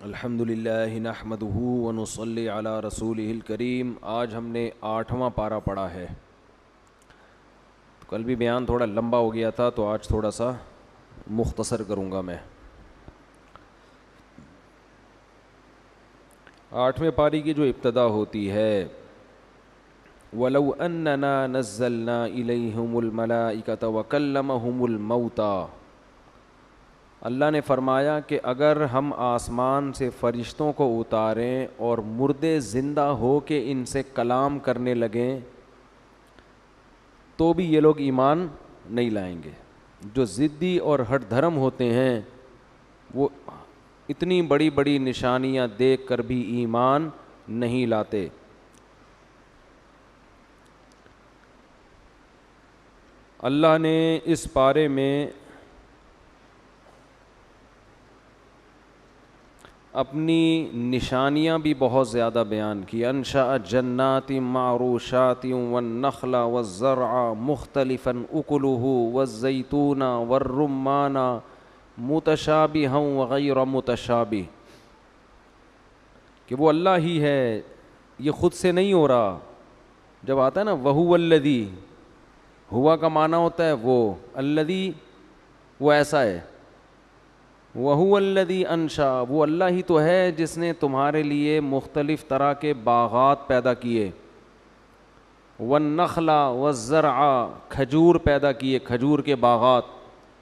الحمدللہ نحمدہ ونصلی علی رسولہ الکریم۔ آج ہم نے 8واں پارہ پڑھا ہے۔ کل بھی بیان تھوڑا لمبا ہو گیا تھا تو آج تھوڑا سا مختصر کروں گا میں۔ 8ویں پاری کی جو ابتدا ہوتی ہے، وَلَوْ أَنَّنَا نَزَّلْنَا إِلَيْهِمُ الْمَلَائِكَةَ وَكَلَّمَهُمُ الْمَوْتَى، اللہ نے فرمایا کہ اگر ہم آسمان سے فرشتوں کو اتاریں اور مردے زندہ ہو کے ان سے کلام کرنے لگیں تو بھی یہ لوگ ایمان نہیں لائیں گے۔ جو ضدی اور ہٹ دھرم ہوتے ہیں وہ اتنی بڑی بڑی نشانیاں دیکھ کر بھی ایمان نہیں لاتے۔ اللہ نے اس پارے میں اپنی نشانیاں بھی بہت زیادہ بیان کی۔ انشأ جنات معروشات والنخل والزرع مختلفا اکلہ والزیتون والرمان متشابہا وغیر متشابہ، کہ وہ اللہ ہی ہے، یہ خود سے نہیں ہو رہا۔ جب آتا ہے نا وہو الذی، ہوا کا معنی ہوتا ہے وہ، الذی وہ ایسا ہے، وَهُوَ الَّذِي أَنشَأَ وہ اللہ ہی تو ہے جس نے تمہارے لیے مختلف طرح کے باغات پیدا کیے، وَالنَّخْلَ وَالزَّرْعَ کھجور پیدا کیے، کھجور کے باغات،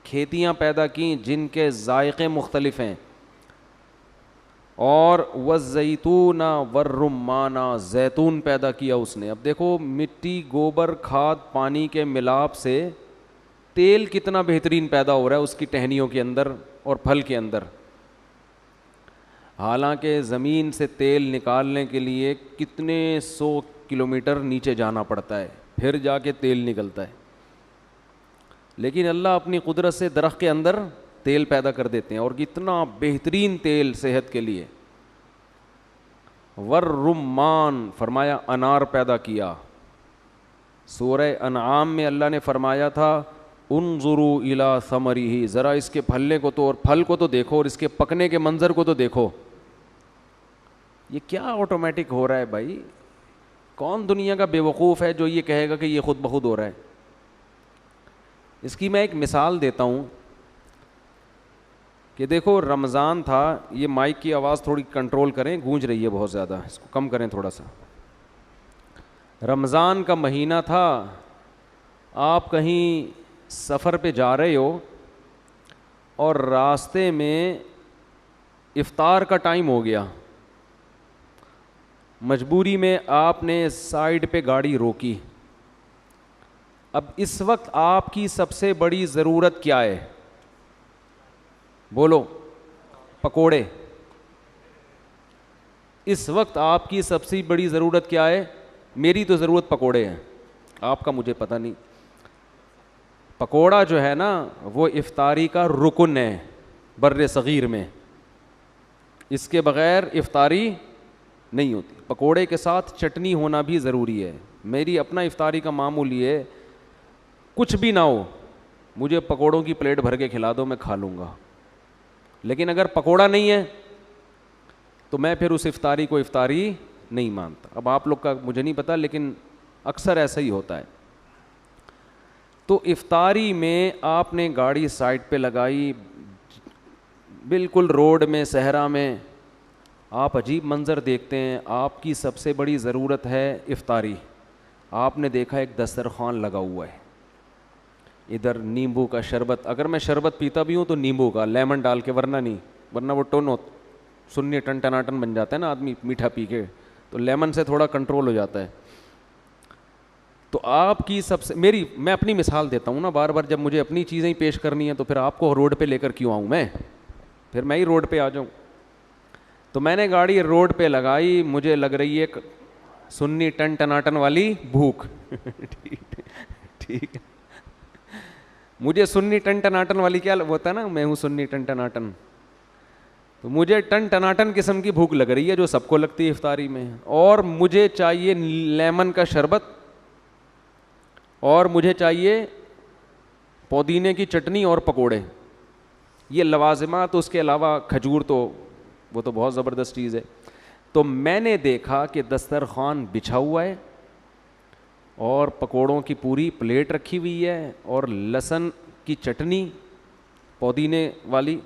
کھیتیاں پیدا کیں جن کے ذائقے مختلف ہیں، اور وَالزَّيْتُونَ وَالرُّمَّانَ زیتون پیدا کیا اس نے۔ اب دیکھو مٹی، گوبر، کھاد، پانی کے ملاپ سے تیل کتنا بہترین پیدا ہو رہا ہے اس کی ٹہنیوں کے اندر اور پھل کے اندر۔ حالانکہ زمین سے تیل نکالنے کے لیے کتنے 100 کلومیٹر نیچے جانا پڑتا ہے، پھر جا کے تیل نکلتا ہے، لیکن اللہ اپنی قدرت سے درخت کے اندر تیل پیدا کر دیتے ہیں، اور کتنا بہترین تیل صحت کے لیے۔ والرمان فرمایا انار پیدا کیا۔ سورہ انعام میں اللہ نے فرمایا تھا انظروا الی ثمرہ، ذرا اس کے پھلنے کو تو اور پھل کو تو دیکھو، اور اس کے پکنے کے منظر کو تو دیکھو۔ یہ کیا آٹومیٹک ہو رہا ہے بھائی؟ کون دنیا کا بے وقوف ہے جو یہ کہے گا کہ یہ خود بخود ہو رہا ہے؟ اس کی میں ایک مثال دیتا ہوں کہ دیکھو رمضان تھا، یہ مائک کی آواز تھوڑی کنٹرول کریں، گونج رہی ہے بہت زیادہ، اس کو کم کریں تھوڑا سا۔ رمضان کا مہینہ تھا، آپ کہیں سفر پہ جا رہے ہو اور راستے میں افطار کا ٹائم ہو گیا، مجبوری میں آپ نے سائیڈ پہ گاڑی روکی۔ اب اس وقت آپ کی سب سے بڑی ضرورت کیا ہے؟ بولو، پکوڑے۔ اس وقت آپ کی سب سے بڑی ضرورت کیا ہے؟ میری تو ضرورت پکوڑے ہیں، آپ کا مجھے پتہ نہیں۔ پکوڑا جو ہے نا وہ افطاری کا رکن ہے بر صغیر میں، اس کے بغیر افطاری نہیں ہوتی۔ پکوڑے کے ساتھ چٹنی ہونا بھی ضروری ہے۔ میری اپنا افطاری کا معمول یہ ہے، کچھ بھی نہ ہو مجھے پکوڑوں کی پلیٹ بھر کے کھلا دو، میں کھا لوں گا، لیکن اگر پکوڑا نہیں ہے تو میں پھر اس افطاری کو افطاری نہیں مانتا۔ اب آپ لوگ کا مجھے نہیں پتا، لیکن اکثر ایسا ہی ہوتا ہے۔ تو افطاری میں آپ نے گاڑی سائڈ پہ لگائی، بالکل روڈ میں، صحرا میں، آپ عجیب منظر دیکھتے ہیں۔ آپ کی سب سے بڑی ضرورت ہے افطاری۔ آپ نے دیکھا ایک دسترخوان لگا ہوا ہے، ادھر نیمبو کا شربت، اگر میں شربت پیتا بھی ہوں تو نیمبو کا، لیمن ڈال کے، ورنہ نہیں، ورنہ وہ سنی ٹن ٹناٹن بن جاتا ہے نا آدمی میٹھا پی کے، تو لیمن سے تھوڑا کنٹرول ہو جاتا ہے۔ تو آپ کی سب سے میں اپنی مثال دیتا ہوں نا بار بار، جب مجھے اپنی چیزیں ہی پیش کرنی ہیں تو پھر آپ کو روڈ پہ لے کر کیوں آؤں میں؟ پھر میں ہی روڈ پہ آ جاؤں۔ تو میں نے گاڑی روڈ پہ لگائی، مجھے لگ رہی ہے سنی ٹن ٹناٹن والی بھوک، ٹھیک ہے، مجھے سنی ٹن ٹناٹن والی کیا ہوتا ہے نا، میں ہوں سنی ٹن ٹناٹن، تو مجھے ٹن ٹناٹن قسم کی بھوک لگ رہی ہے جو سب کو لگتی ہے افطاری میں، اور مجھے چاہیے لیمن کا شربت، اور مجھے چاہیے پودینے کی چٹنی اور پکوڑے، یہ لوازمات. اس کے علاوہ کھجور تو وہ تو بہت زبردست چیز ہے. تو میں نے دیکھا کہ دسترخوان بچھا ہوا ہے اور پکوڑوں کی پوری پلیٹ رکھی ہوئی ہے اور لہسن کی چٹنی پودینے والی.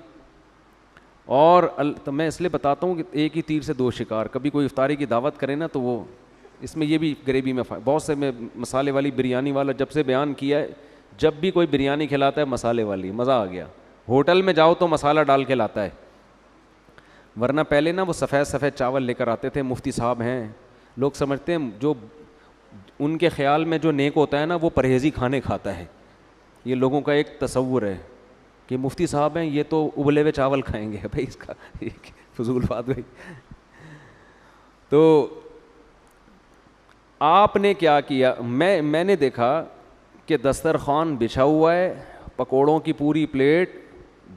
اور تو میں اس لیے بتاتا ہوں کہ ایک ہی تیر سے دو شکار. کبھی کوئی افطاری کی دعوت کرے نا تو وہ اس میں یہ بھی گریوی میں بہت سے میں مسالے والی بریانی والا جب سے بیان کیا ہے, جب بھی کوئی بریانی کھلاتا ہے مسالے والی, مزہ آ گیا. ہوٹل میں جاؤ تو مسالہ ڈال کے لاتا ہے, ورنہ پہلے نا وہ سفید سفید چاول لے کر آتے تھے. مفتی صاحب ہیں, لوگ سمجھتے ہیں جو ان کے خیال میں جو نیک ہوتا ہے نا وہ پرہیزی کھانے کھاتا ہے. یہ لوگوں کا ایک تصور ہے کہ مفتی صاحب ہیں یہ تو ابلے ہوئے چاول کھائیں گے. بھائی اس کا فضول بات بھائی. تو آپ نے کیا کیا, میں نے دیکھا کہ دسترخوان بچھا ہوا ہے, پکوڑوں کی پوری پلیٹ,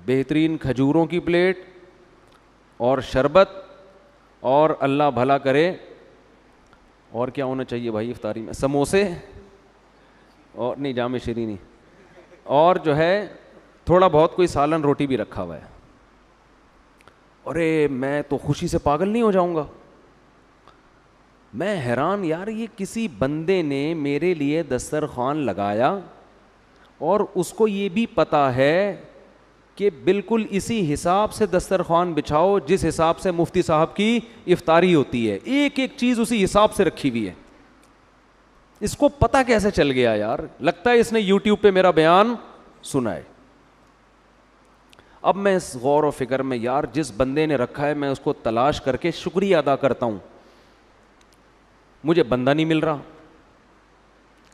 بہترین کھجوروں کی پلیٹ اور شربت, اور اللہ بھلا کرے اور کیا ہونا چاہیے بھائی افطاری میں, سموسے اور نہیں جام شیرینی, اور جو ہے تھوڑا بہت کوئی سالن روٹی بھی رکھا ہوا ہے. ارے میں تو خوشی سے پاگل نہیں ہو جاؤں گا. میں حیران یار, یہ کسی بندے نے میرے لیے دسترخوان لگایا اور اس کو یہ بھی پتہ ہے کہ بالکل اسی حساب سے دسترخوان بچھاؤ جس حساب سے مفتی صاحب کی افطاری ہوتی ہے. ایک ایک چیز اسی حساب سے رکھی ہوئی ہے. اس کو پتہ کیسے چل گیا یار؟ لگتا ہے اس نے یوٹیوب پہ میرا بیان سنا ہے. اب میں اس غور و فکر میں یار جس بندے نے رکھا ہے میں اس کو تلاش کر کے شکریہ ادا کرتا ہوں. مجھے بندہ نہیں مل رہا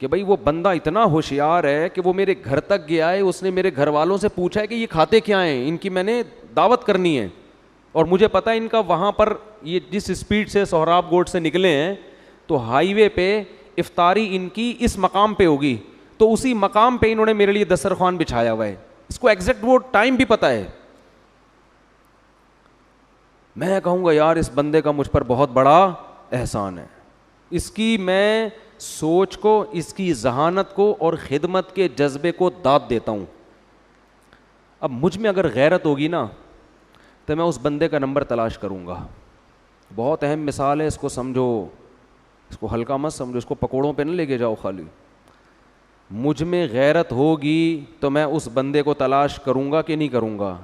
کہ بھائی وہ بندہ اتنا ہوشیار ہے کہ وہ میرے گھر تک گیا ہے, اس نے میرے گھر والوں سے پوچھا ہے کہ یہ کھاتے کیا ہیں, ان کی میں نے دعوت کرنی ہے, اور مجھے پتہ ہے ان کا وہاں پر یہ جس اسپیڈ سے سہراب گوٹ سے نکلے ہیں تو ہائی وے پہ افطاری ان کی اس مقام پہ ہوگی, تو اسی مقام پہ انہوں نے میرے لیے دسترخوان بچھایا ہوا ہے. اس کو ایگزیکٹ وہ ٹائم بھی پتہ ہے. میں کہوں گا یار اس بندے کا مجھ پر بہت بڑا احسان ہے. اس کی میں سوچ کو, اس کی ذہانت کو اور خدمت کے جذبے کو داد دیتا ہوں. اب مجھ میں اگر غیرت ہوگی نا تو میں اس بندے کا نمبر تلاش کروں گا. بہت اہم مثال ہے, اس کو سمجھو, اس کو ہلکا مت سمجھو, اس کو پکوڑوں پہ نہ لے کے جاؤ خالی. مجھ میں غیرت ہوگی تو میں اس بندے کو تلاش کروں گا کہ نہیں کروں گا.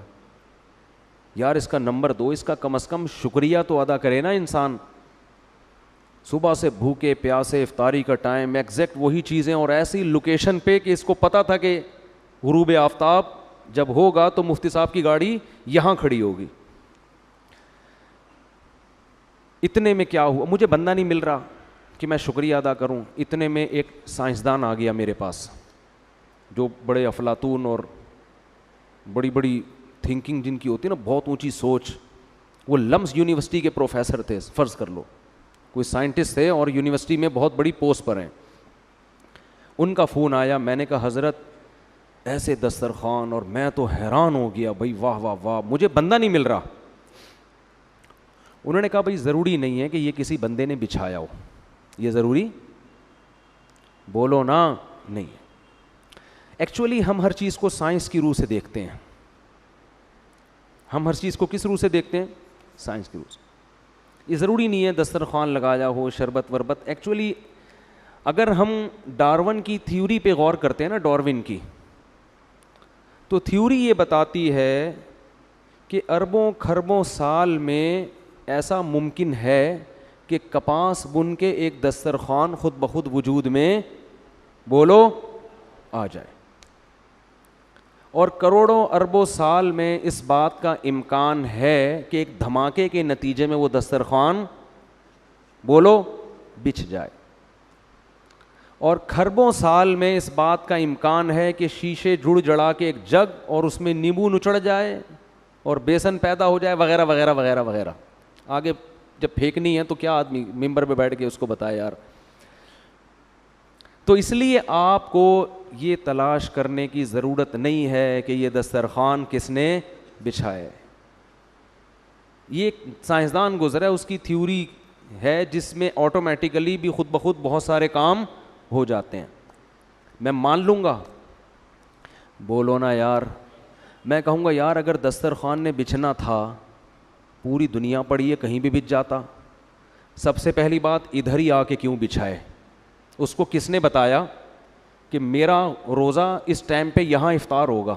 یار اس کا نمبر دو, اس کا کم از کم شکریہ تو ادا کرے نا انسان. صبح سے بھوکے پیاسے, افطاری کا ٹائم, ایگزیکٹ وہی چیزیں اور ایسی لوکیشن پہ کہ اس کو پتہ تھا کہ غروب آفتاب جب ہوگا تو مفتی صاحب کی گاڑی یہاں کھڑی ہوگی. اتنے میں کیا ہوا, مجھے بندہ نہیں مل رہا کہ میں شکریہ ادا کروں. اتنے میں ایک سائنسدان آ گیا میرے پاس, جو بڑے افلاطون اور بڑی بڑی تھنکنگ جن کی ہوتی ہے نا, بہت اونچی سوچ. وہ لمس یونیورسٹی کے پروفیسر تھے, فرض کر لو کوئی سائنٹسٹ تھے اور یونیورسٹی میں بہت بڑی پوسٹ پر ہیں. ان کا فون آیا, میں نے کہا حضرت ایسے دسترخوان, اور میں تو حیران ہو گیا بھائی, واہ واہ واہ, مجھے بندہ نہیں مل رہا. انہوں نے کہا بھائی ضروری نہیں ہے کہ یہ کسی بندے نے بچھایا ہو, یہ ضروری بولو نا نہیں. ایکچولی ہم ہر چیز کو سائنس کی روح سے دیکھتے ہیں. ہم ہر چیز کو کس روح سے دیکھتے ہیں؟ سائنس کی روح سے. یہ ضروری نہیں ہے دسترخوان لگایا ہو, شربت وربت. ایکچولی اگر ہم ڈارون کی تھیوری پہ غور کرتے ہیں نا, ڈارون کی, تو تھیوری یہ بتاتی ہے کہ اربوں کھربوں سال میں ایسا ممکن ہے کہ کپاس بن کے ایک دسترخوان خود بخود وجود میں بولو آ جائے, اور کروڑوں اربوں سال میں اس بات کا امکان ہے کہ ایک دھماکے کے نتیجے میں وہ دسترخوان بولو بچھ جائے, اور کھربوں سال میں اس بات کا امکان ہے کہ شیشے جڑ جڑا کے ایک جگ اور اس میں نیمبو نچڑ جائے اور بیسن پیدا ہو جائے وغیرہ وغیرہ وغیرہ وغیرہ. آگے جب پھینکنی ہے تو کیا آدمی ممبر پہ بیٹھ کے اس کو بتائے یار. تو اس لیے آپ کو یہ تلاش کرنے کی ضرورت نہیں ہے کہ یہ دسترخوان کس نے بچھائے. یہ ایک سائنسدان گزرا ہے, اس کی تھیوری ہے جس میں آٹومیٹیکلی بھی خود بخود بہت سارے کام ہو جاتے ہیں. میں مان لوں گا, بولو نا یار. میں کہوں گا یار اگر دسترخوان نے بچھنا تھا, پوری دنیا پڑی ہے, کہیں بھی بچھ جاتا. سب سے پہلی بات, ادھر ہی آ کے کیوں بچھائے؟ اس کو کس نے بتایا کہ میرا روزہ اس ٹائم پہ یہاں افطار ہوگا؟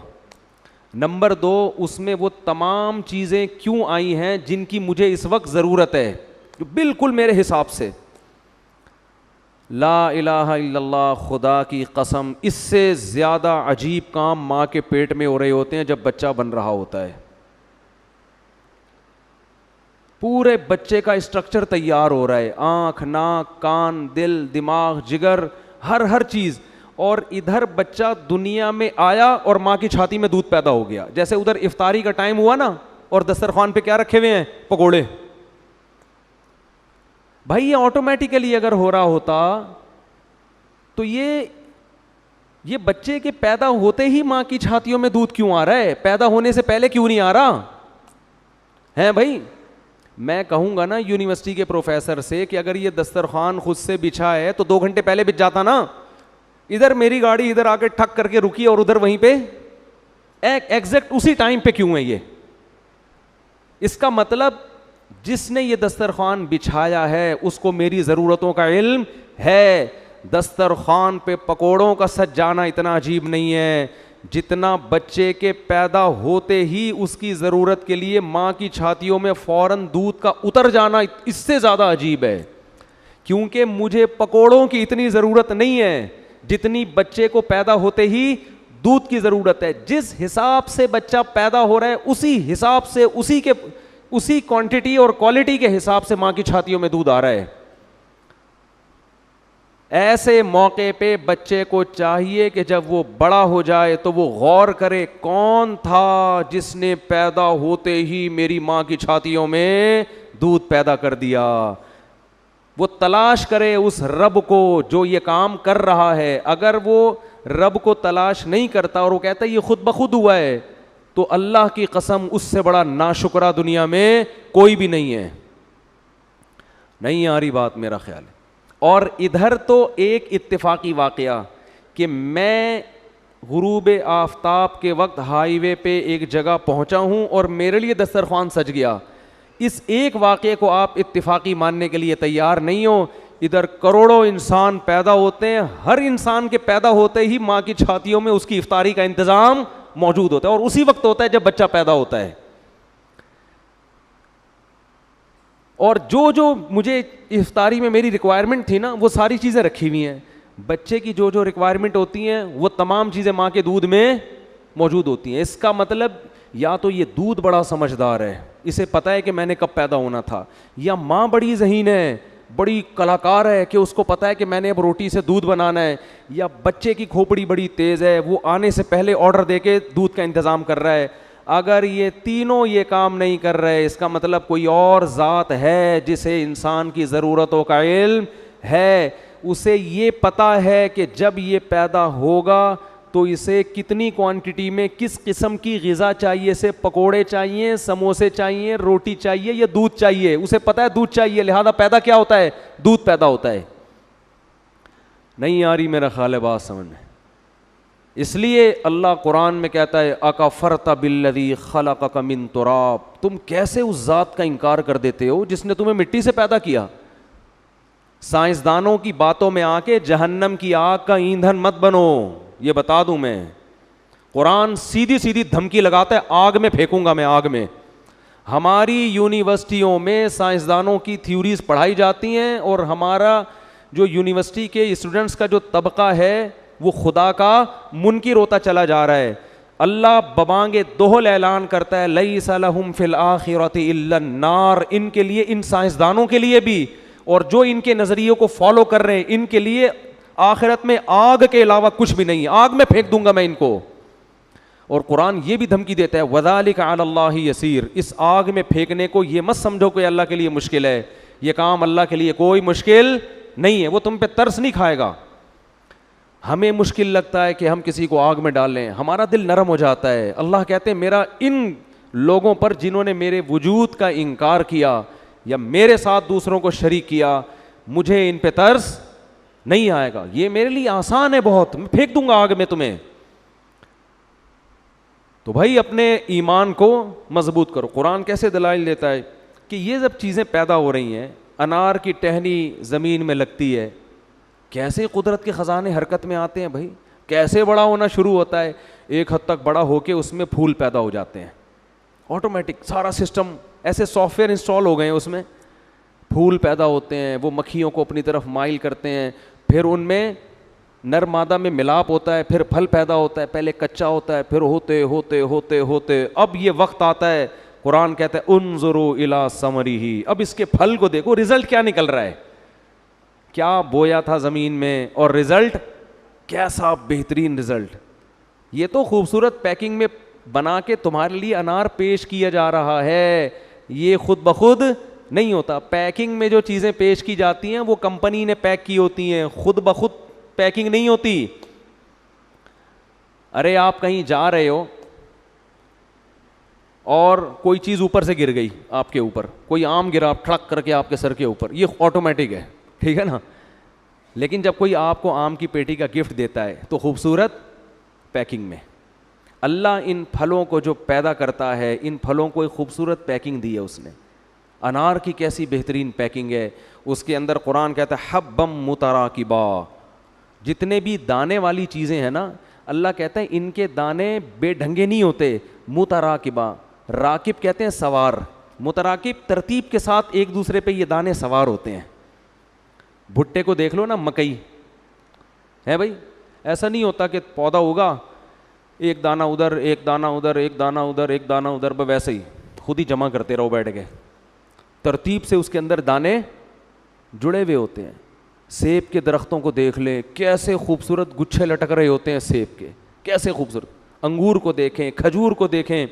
نمبر 2, اس میں وہ تمام چیزیں کیوں آئی ہیں جن کی مجھے اس وقت ضرورت ہے, جو بالکل میرے حساب سے. لا الہ الا اللہ, خدا کی قسم اس سے زیادہ عجیب کام ماں کے پیٹ میں ہو رہے ہوتے ہیں جب بچہ بن رہا ہوتا ہے. پورے بچے کا اسٹرکچر تیار ہو رہا ہے, آنکھ, ناک, کان, دل, دماغ, جگر, ہر چیز, اور ادھر بچہ دنیا میں آیا اور ماں کی چھاتی میں دودھ پیدا ہو گیا. جیسے ادھر افطاری کا ٹائم ہوا نا, اور دسترخوان پہ کیا رکھے ہوئے ہیں؟ پکوڑے. بھائی یہ آٹومیٹیکلی اگر ہو رہا ہوتا تو یہ بچے کے پیدا ہوتے ہی ماں کی چھاتیوں میں دودھ کیوں آ رہا ہے؟ پیدا ہونے سے پہلے کیوں نہیں آ رہا ہے بھائی؟ میں کہوں گا نا یونیورسٹی کے پروفیسر سے کہ اگر یہ دسترخوان خود سے بچھا ہے تو 2 گھنٹے پہلے بچ جاتا نا. ادھر میری گاڑی ادھر آ کے ٹھک کر کے رکی اور ادھر وہیں پہ ایگزیکٹ اسی ٹائم پہ کیوں ہے یہ؟ اس کا مطلب جس نے یہ دسترخوان بچھایا ہے اس کو میری ضرورتوں کا علم ہے. دسترخوان پہ پکوڑوں کا سج جانا اتنا عجیب نہیں ہے جتنا بچے کے پیدا ہوتے ہی اس کی ضرورت کے لیے ماں کی چھاتیوں میں فوراً دودھ کا اتر جانا, اس سے زیادہ عجیب ہے. کیونکہ مجھے پکوڑوں کی اتنی ضرورت نہیں ہے جتنی بچے کو پیدا ہوتے ہی دودھ کی ضرورت ہے. جس حساب سے بچہ پیدا ہو رہا ہے اسی حساب سے اسی کوانٹٹی اور کوالٹی کے حساب سے ماں کی چھاتیوں میں دودھ آ رہا ہے. ایسے موقع پہ بچے کو چاہیے کہ جب وہ بڑا ہو جائے تو وہ غور کرے کون تھا جس نے پیدا ہوتے ہی میری ماں کی چھاتیوں میں دودھ پیدا کر دیا. وہ تلاش کرے اس رب کو جو یہ کام کر رہا ہے. اگر وہ رب کو تلاش نہیں کرتا اور وہ کہتا ہے یہ خود بخود ہوا ہے, تو اللہ کی قسم اس سے بڑا ناشکرا دنیا میں کوئی بھی نہیں ہے. نہیں آ رہی بات میرا خیال ہے. اور ادھر تو ایک اتفاقی واقعہ کہ میں غروب آفتاب کے وقت ہائی وے پہ ایک جگہ پہنچا ہوں اور میرے لیے دسترخوان سج گیا. اس ایک واقعے کو آپ اتفاقی ماننے کے لیے تیار نہیں ہو. ادھر کروڑوں انسان پیدا ہوتے ہیں, ہر انسان کے پیدا ہوتے ہی ماں کی چھاتیوں میں اس کی افطاری کا انتظام موجود ہوتا ہے, اور اسی وقت ہوتا ہے جب بچہ پیدا ہوتا ہے. اور جو مجھے افطاری میں میری ریکوائرمنٹ تھی نا وہ ساری چیزیں رکھی ہوئی ہیں. بچے کی جو ریکوائرمنٹ ہوتی ہیں وہ تمام چیزیں ماں کے دودھ میں موجود ہوتی ہیں. اس کا مطلب یا تو یہ دودھ بڑا سمجھدار ہے, اسے پتہ ہے کہ میں نے کب پیدا ہونا تھا, یا ماں بڑی ذہین ہے, بڑی کلاکار ہے کہ اس کو پتہ ہے کہ میں نے اب روٹی سے دودھ بنانا ہے, یا بچے کی کھوپڑی بڑی تیز ہے, وہ آنے سے پہلے آرڈر دے کے دودھ کا انتظام کر رہا ہے. اگر یہ تینوں یہ کام نہیں کر رہے اس کا مطلب کوئی اور ذات ہے جسے انسان کی ضرورتوں کا علم ہے. اسے یہ پتہ ہے کہ جب یہ پیدا ہوگا تو اسے کتنی کوانٹٹی میں کس قسم کی غذا چاہیے, سے پکوڑے چاہیے, سموسے چاہیے, روٹی چاہیے یا دودھ چاہیے. اسے پتہ ہے دودھ چاہیے, لہذا پیدا کیا ہوتا ہے؟ دودھ پیدا ہوتا ہے. نہیں آ رہی میرا خیال ہے بات سمجھ میں. اس لیے اللہ قرآن میں کہتا ہے اکفرت بالذی خلقک من تراب, تم کیسے اس ذات کا انکار کر دیتے ہو جس نے تمہیں مٹی سے پیدا کیا. سائنسدانوں کی باتوں میں آ کے جہنم کی آگ کا ایندھن مت بنو, یہ بتا دوں میں. قرآن سیدھی دھمکی لگاتا ہے آگ میں پھینکوں گا میں, آگ میں. ہماری یونیورسٹیوں میں سائنسدانوں کی تھیوریز پڑھائی جاتی ہیں, اور ہمارا جو یونیورسٹی کے اسٹوڈنٹس کا جو طبقہ ہے وہ خدا کا منکر ہوتا چلا جا رہا ہے. اللہ ببانگ دہل اعلان کرتا ہے لیس لہم فی الآخرۃ الا النار, ان کے لیے, ان سائنسدانوں کے لیے بھی اور جو ان کے نظریوں کو فالو کر رہے ہیں ان کے لیے آخرت میں آگ کے علاوہ کچھ بھی نہیں, آگ میں پھینک دوں گا میں ان کو. اور قرآن یہ بھی دھمکی دیتا ہے وذالک علی اللہ یسیر, اس آگ میں پھینکنے کو یہ مت سمجھو کہ اللہ کے لیے مشکل ہے, یہ کام اللہ کے لیے کوئی مشکل نہیں ہے, وہ تم پہ ترس نہیں کھائے گا. ہمیں مشکل لگتا ہے کہ ہم کسی کو آگ میں ڈال لیں, ہمارا دل نرم ہو جاتا ہے. اللہ کہتے ہیں میرا ان لوگوں پر جنہوں نے میرے وجود کا انکار کیا یا میرے ساتھ دوسروں کو شریک کیا, مجھے ان پہ ترس نہیں آئے گا, یہ میرے لیے آسان ہے بہت, میں پھینک دوں گا آگ میں تمہیں. تو بھائی اپنے ایمان کو مضبوط کرو. قرآن کیسے دلائل دیتا ہے کہ یہ جب چیزیں پیدا ہو رہی ہیں, انار کی ٹہنی زمین میں لگتی ہے, کیسے قدرت کے خزانے حرکت میں آتے ہیں بھائی, کیسے بڑا ہونا شروع ہوتا ہے, ایک حد تک بڑا ہو کے اس میں پھول پیدا ہو جاتے ہیں آٹومیٹک, سارا سسٹم ایسے سافٹ ویئر انسٹال ہو گئے ہیں, اس میں پھول پیدا ہوتے ہیں, وہ مکھیوں کو اپنی طرف مائل کرتے ہیں, پھر ان میں نر مادہ میں ملاپ ہوتا ہے, پھر پھل پیدا ہوتا ہے, پہلے کچا ہوتا ہے, پھر ہوتے ہوتے ہوتے ہوتے اب یہ وقت آتا ہے, قرآن کہتا ہے انظروا الی ثمرہ, اب اس کے پھل کو دیکھو, رزلٹ کیا نکل رہا ہے, کیا بویا تھا زمین میں اور رزلٹ کیسا بہترین رزلٹ. یہ تو خوبصورت پیکنگ میں بنا کے تمہارے لیے انار پیش کیا جا رہا ہے, یہ خود بخود نہیں ہوتا. پیکنگ میں جو چیزیں پیش کی جاتی ہیں وہ کمپنی نے پیک کی ہوتی ہیں, خود بخود پیکنگ نہیں ہوتی. ارے آپ کہیں جا رہے ہو اور کوئی چیز اوپر سے گر گئی آپ کے اوپر, کوئی آم گرا ٹھڑک کر کے آپ کے سر کے اوپر, یہ آٹومیٹک ہے, ٹھیک ہے نا. لیکن جب کوئی آپ کو آم کی پیٹی کا گفٹ دیتا ہے تو خوبصورت پیکنگ میں, اللہ ان پھلوں کو جو پیدا کرتا ہے, ان پھلوں کو ایک خوبصورت پیکنگ دی ہے اس نے. انار کی کیسی بہترین پیکنگ ہے, اس کے اندر قرآن کہتا ہے حبم متراکبا, جتنے بھی دانے والی چیزیں ہیں نا, اللہ کہتا ہے ان کے دانے بے ڈھنگے نہیں ہوتے, متراکبا, راکب کہتے ہیں سوار, متراکب ترتیب کے ساتھ ایک دوسرے پہ یہ دانے سوار ہوتے ہیں. بھٹے کو دیکھ لو نا, مکئی ہے بھائی, ایسا نہیں ہوتا کہ پودا ہوگا ایک دانہ ادھر ایک دانہ ادھر ایک دانہ ادھر ایک دانہ ادھر, بس ویسے ہی خود ہی جمع کرتے رہو بیٹھ کے, ترتیب سے اس کے اندر دانے جڑے ہوئے ہوتے ہیں. سیب کے درختوں کو دیکھ لیں, کیسے خوبصورت گچھے لٹک رہے ہوتے ہیں سیب کے, کیسے خوبصورت. انگور کو دیکھیں, کھجور کو دیکھیں,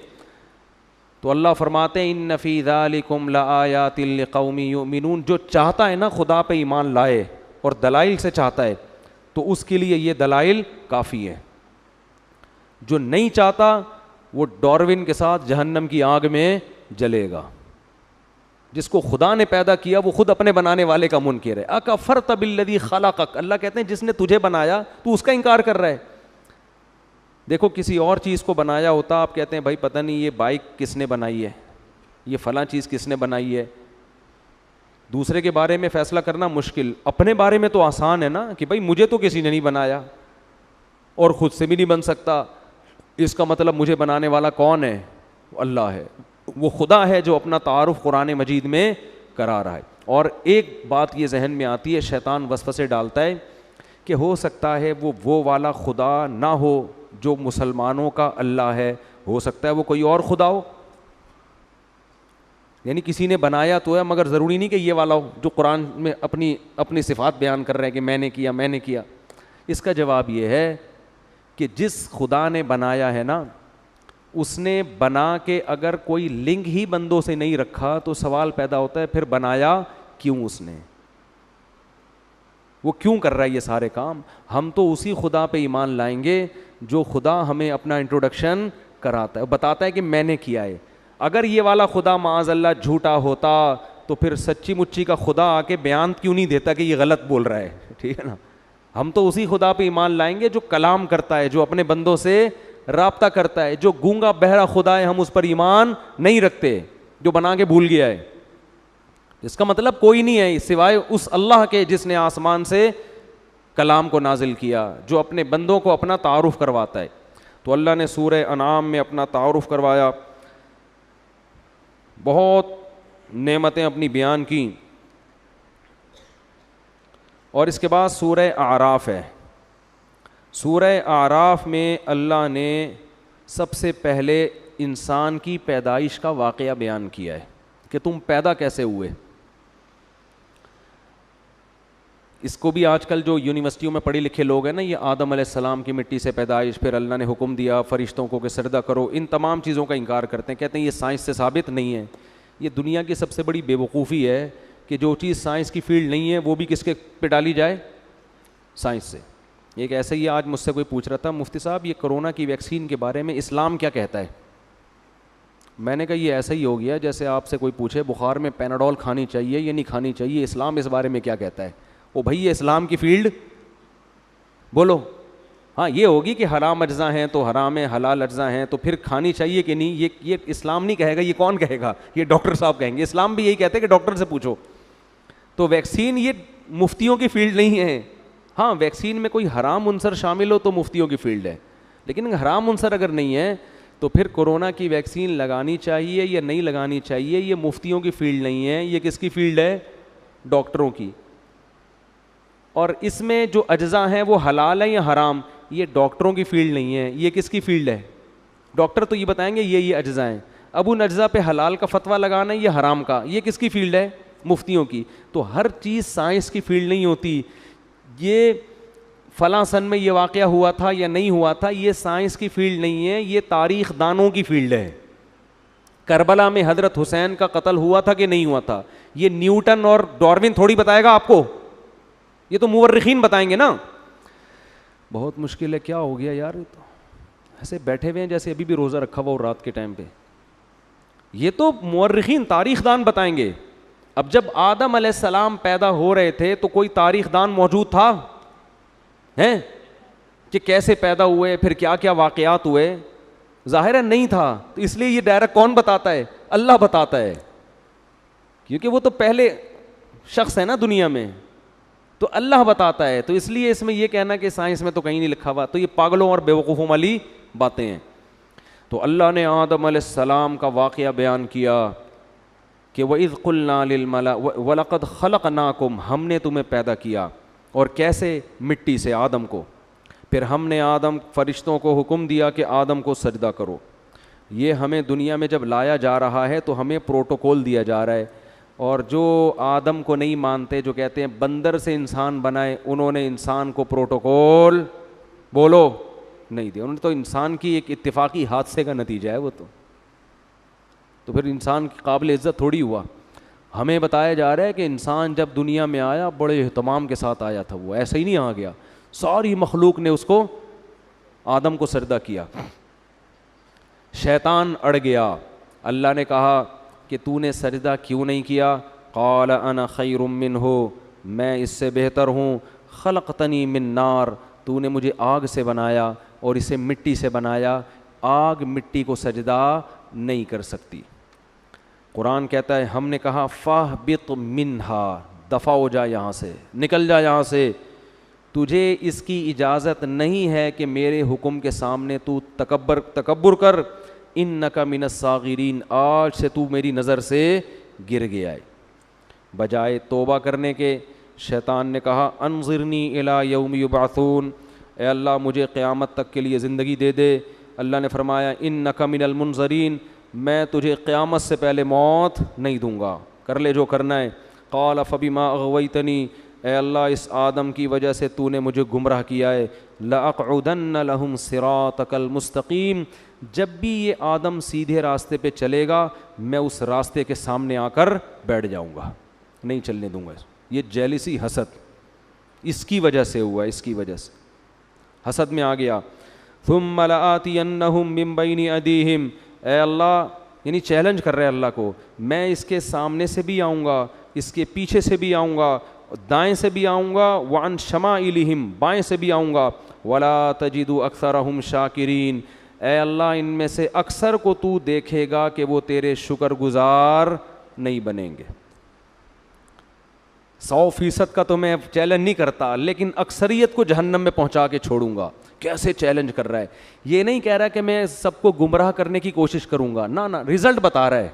تو اللہ فرماتے ہیں ان فی ذالکم لآیات لقوم یؤمنون, جو چاہتا ہے نا خدا پہ ایمان لائے اور دلائل سے چاہتا ہے تو اس کے لیے یہ دلائل کافی ہے. جو نہیں چاہتا وہ ڈاروین کے ساتھ جہنم کی آگ میں جلے گا. جس کو خدا نے پیدا کیا وہ خود اپنے بنانے والے کا منکر ہے. اکفرت بالذی خلقک, اللہ کہتے ہیں جس نے تجھے بنایا تو اس کا انکار کر رہا ہے. دیکھو کسی اور چیز کو بنایا ہوتا, آپ کہتے ہیں بھائی پتہ نہیں یہ بائک کس نے بنائی ہے, یہ فلاں چیز کس نے بنائی ہے. دوسرے کے بارے میں فیصلہ کرنا مشکل, اپنے بارے میں تو آسان ہے نا کہ بھائی مجھے تو کسی نے نہیں بنایا اور خود سے بھی نہیں بن سکتا, اس کا مطلب مجھے بنانے والا کون ہے, اللہ ہے. وہ خدا ہے جو اپنا تعارف قرآن مجید میں کرا رہا ہے. اور ایک بات یہ ذہن میں آتی ہے, شیطان وسوسے ڈالتا ہے کہ ہو سکتا ہے وہ والا خدا نہ ہو جو مسلمانوں کا اللہ ہے, ہو سکتا ہے وہ کوئی اور خدا ہو. یعنی کسی نے بنایا تو ہے مگر ضروری نہیں کہ یہ والا ہو جو قرآن میں اپنی صفات بیان کر رہے ہیں کہ میں نے کیا. اس کا جواب یہ ہے کہ جس خدا نے بنایا ہے نا, اس نے بنا کے اگر کوئی لنک ہی بندوں سے نہیں رکھا تو سوال پیدا ہوتا ہے پھر بنایا کیوں اس نے, وہ کیوں کر رہا ہے یہ سارے کام. ہم تو اسی خدا پہ ایمان لائیں گے جو خدا ہمیں اپنا انٹروڈکشن کراتا ہے, بتاتا ہے کہ میں نے کیا ہے. اگر یہ والا خدا معاذ اللہ جھوٹا ہوتا تو پھر سچی مچی کا خدا آ کے بیان کیوں نہیں دیتا کہ یہ غلط بول رہا ہے, ٹھیک ہے نا. ہم تو اسی خدا پہ ایمان لائیں گے جو کلام کرتا ہے, جو اپنے بندوں سے رابطہ کرتا ہے. جو گونگا بہرا خدا ہے ہم اس پر ایمان نہیں رکھتے, جو بنا کے بھول گیا ہے. اس کا مطلب کوئی نہیں ہے سوائے اس اللہ کے جس نے آسمان سے کلام کو نازل کیا, جو اپنے بندوں کو اپنا تعارف کرواتا ہے. تو اللہ نے سورہ انعام میں اپنا تعارف کروایا, بہت نعمتیں اپنی بیان کی. اور اس کے بعد سورہ اعراف ہے. سورہ اعراف میں اللہ نے سب سے پہلے انسان کی پیدائش کا واقعہ بیان کیا ہے کہ تم پیدا کیسے ہوئے. اس کو بھی آج کل جو یونیورسٹیوں میں پڑھے لکھے لوگ ہیں نا, یہ آدم علیہ السلام کی مٹی سے پیدائش, پھر اللہ نے حکم دیا فرشتوں کو کہ سجدہ کرو, ان تمام چیزوں کا انکار کرتے ہیں. کہتے ہیں یہ سائنس سے ثابت نہیں ہے. یہ دنیا کی سب سے بڑی بے وقوفی ہے کہ جو چیز سائنس کی فیلڈ نہیں ہے وہ بھی کس کے پہ ڈالی جائے, سائنس سے. ایک ایسے ہی آج مجھ سے کوئی پوچھ رہا تھا, مفتی صاحب یہ کرونا کی ویکسین کے بارے میں اسلام کیا کہتا ہے. میں نے کہا یہ ایسا ہی ہو گیا جیسے آپ سے کوئی پوچھے بخار میں پیناڈول کھانی چاہیے یا نہیں کھانی چاہیے, اسلام اس بارے میں کیا کہتا ہے. او بھائی یہ اسلام کی فیلڈ بولو, ہاں یہ ہوگی کہ حرام اجزاء ہیں تو حرام ہے، حلال اجزاء ہیں تو پھر کھانی چاہیے کہ نہیں، یہ اسلام نہیں کہے گا، یہ کون کہے گا؟ یہ ڈاکٹر صاحب کہیں گے. اسلام بھی یہی کہتے ہیں کہ ڈاکٹر سے پوچھو. تو ویکسین یہ مفتیوں کی فیلڈ نہیں ہے. ہاں ویکسین میں کوئی حرام عنصر شامل ہو تو مفتیوں کی فیلڈ ہے، لیکن حرام عنصر اگر نہیں ہے تو پھر کورونا کی ویکسین لگانی چاہیے یا نہیں لگانی چاہیے یہ مفتیوں کی فیلڈ نہیں ہے، یہ کس کی فیلڈ ہے؟ ڈاکٹروں کی. اور اس میں جو اجزاء ہیں وہ حلال ہیں یا حرام، یہ ڈاکٹروں کی فیلڈ نہیں ہے، یہ کس کی فیلڈ ہے؟ ڈاکٹر تو یہ بتائیں گے یہ اجزاء ہیں. اب ان اجزاء پہ حلال کا فتویٰ لگانا ہے یا حرام کا، یہ کس کی فیلڈ ہے؟ مفتیوں کی. تو ہر چیز سائنس کی فیلڈ نہیں ہوتی. یہ فلاں سن میں یہ واقعہ ہوا تھا یا نہیں ہوا تھا، یہ سائنس کی فیلڈ نہیں ہے، یہ تاریخ دانوں کی فیلڈ ہے. کربلا میں حضرت حسین کا قتل ہوا تھا کہ نہیں ہوا تھا، یہ نیوٹن اور ڈارون تھوڑی بتائے گا آپ کو، یہ تو مورخین بتائیں گے نا. بہت مشکل ہے. کیا ہو گیا یار، تو ایسے بیٹھے ہوئے ہیں جیسے ابھی بھی روزہ رکھا ہوا ہو رات کے ٹائم پہ. یہ تو مورخین تاریخ دان بتائیں گے. اب جب آدم علیہ السلام پیدا ہو رہے تھے تو کوئی تاریخ دان موجود تھا ہیں کہ کیسے پیدا ہوئے، پھر کیا کیا واقعات ہوئے؟ ظاہر ہے نہیں تھا. تو اس لیے یہ ڈائریکٹ کون بتاتا ہے؟ اللہ بتاتا ہے، کیونکہ وہ تو پہلے شخص ہے نا دنیا میں، تو اللہ بتاتا ہے. تو اس لیے اس میں یہ کہنا کہ سائنس میں تو کہیں نہیں لکھا ہوا، تو یہ پاگلوں اور بیوقوفوں والی باتیں ہیں. تو اللہ نے آدم علیہ السلام کا واقعہ بیان کیا کہ وَإِذْ قُلْنَا لِلْمَلَائِكَةِ وَلَقَدْ خَلَقْنَاكُمْ، ہم نے تمہیں پیدا کیا. اور کیسے؟ مٹی سے، آدم کو. پھر ہم نے فرشتوں کو حکم دیا کہ آدم کو سجدہ کرو. یہ ہمیں دنیا میں جب لایا جا رہا ہے تو ہمیں پروٹوکول دیا جا رہا ہے. اور جو آدم کو نہیں مانتے، جو کہتے ہیں بندر سے انسان بنائے، انہوں نے انسان کو پروٹوکول بولو نہیں دیا. انہوں نے تو انسان کی ایک اتفاقی حادثے کا نتیجہ ہے وہ تو پھر انسان کی قابل عزت تھوڑی ہوا. ہمیں بتایا جا رہا ہے کہ انسان جب دنیا میں آیا بڑے اہتمام کے ساتھ آیا تھا، وہ ایسے ہی نہیں آ گیا. ساری مخلوق نے اس کو، آدم کو سجدہ کیا. شیطان اڑ گیا. اللہ نے کہا کہ تو نے سجدہ کیوں نہیں کیا؟ قال انا خیر منہ، میں اس سے بہتر ہوں. خلقتنی من نار، تو نے مجھے آگ سے بنایا اور اسے مٹی سے بنایا. آگ مٹی کو سجدہ نہیں کر سکتی. قرآن کہتا ہے ہم نے کہا فاہبط منہا، دفع ہو جا یہاں سے، نکل جا یہاں سے، تجھے اس کی اجازت نہیں ہے کہ میرے حکم کے سامنے تو تکبر کر. انک من الصاغرین، آج سے تو میری نظر سے گر گیا ہے. بجائے توبہ کرنے کے شیطان نے کہا انظرنی الی یوم یبعثون، اے اللہ مجھے قیامت تک کے لیے زندگی دے دے. اللہ نے فرمایا انک من المنظرین، میں تجھے قیامت سے پہلے موت نہیں دوں گا، کر لے جو کرنا ہے. قال فبما اغویتنی، اے اللہ اس آدم کی وجہ سے تو نے مجھے گمراہ کیا ہے. لأقعدن لهم صراطک المستقیم، جب بھی یہ آدم سیدھے راستے پہ چلے گا میں اس راستے کے سامنے آ کر بیٹھ جاؤں گا، نہیں چلنے دوں گا. یہ جیلسی، حسد، اس کی وجہ سے ہوا، اس کی وجہ سے حسد میں آ گیا. ثم لآتینہم من بین ایدیہم، اے اللہ یعنی چیلنج کر رہے اللہ کو، میں اس کے سامنے سے بھی آؤں گا، اس کے پیچھے سے بھی آؤں گا، دائیں سے بھی آؤں گا، وعن شمائلہم، بائیں سے بھی آؤں گا. ولا تجد اکثرہم شاکرین، اے اللہ ان میں سے اکثر کو تو دیکھے گا کہ وہ تیرے شکر گزار نہیں بنیں گے. 100% کا تو میں چیلنج نہیں کرتا، لیکن اکثریت کو جہنم میں پہنچا کے چھوڑوں گا. کیسے چیلنج کر رہا ہے؟ یہ نہیں کہہ رہا کہ میں سب کو گمراہ کرنے کی کوشش کروں گا، نہ رزلٹ بتا رہا ہے.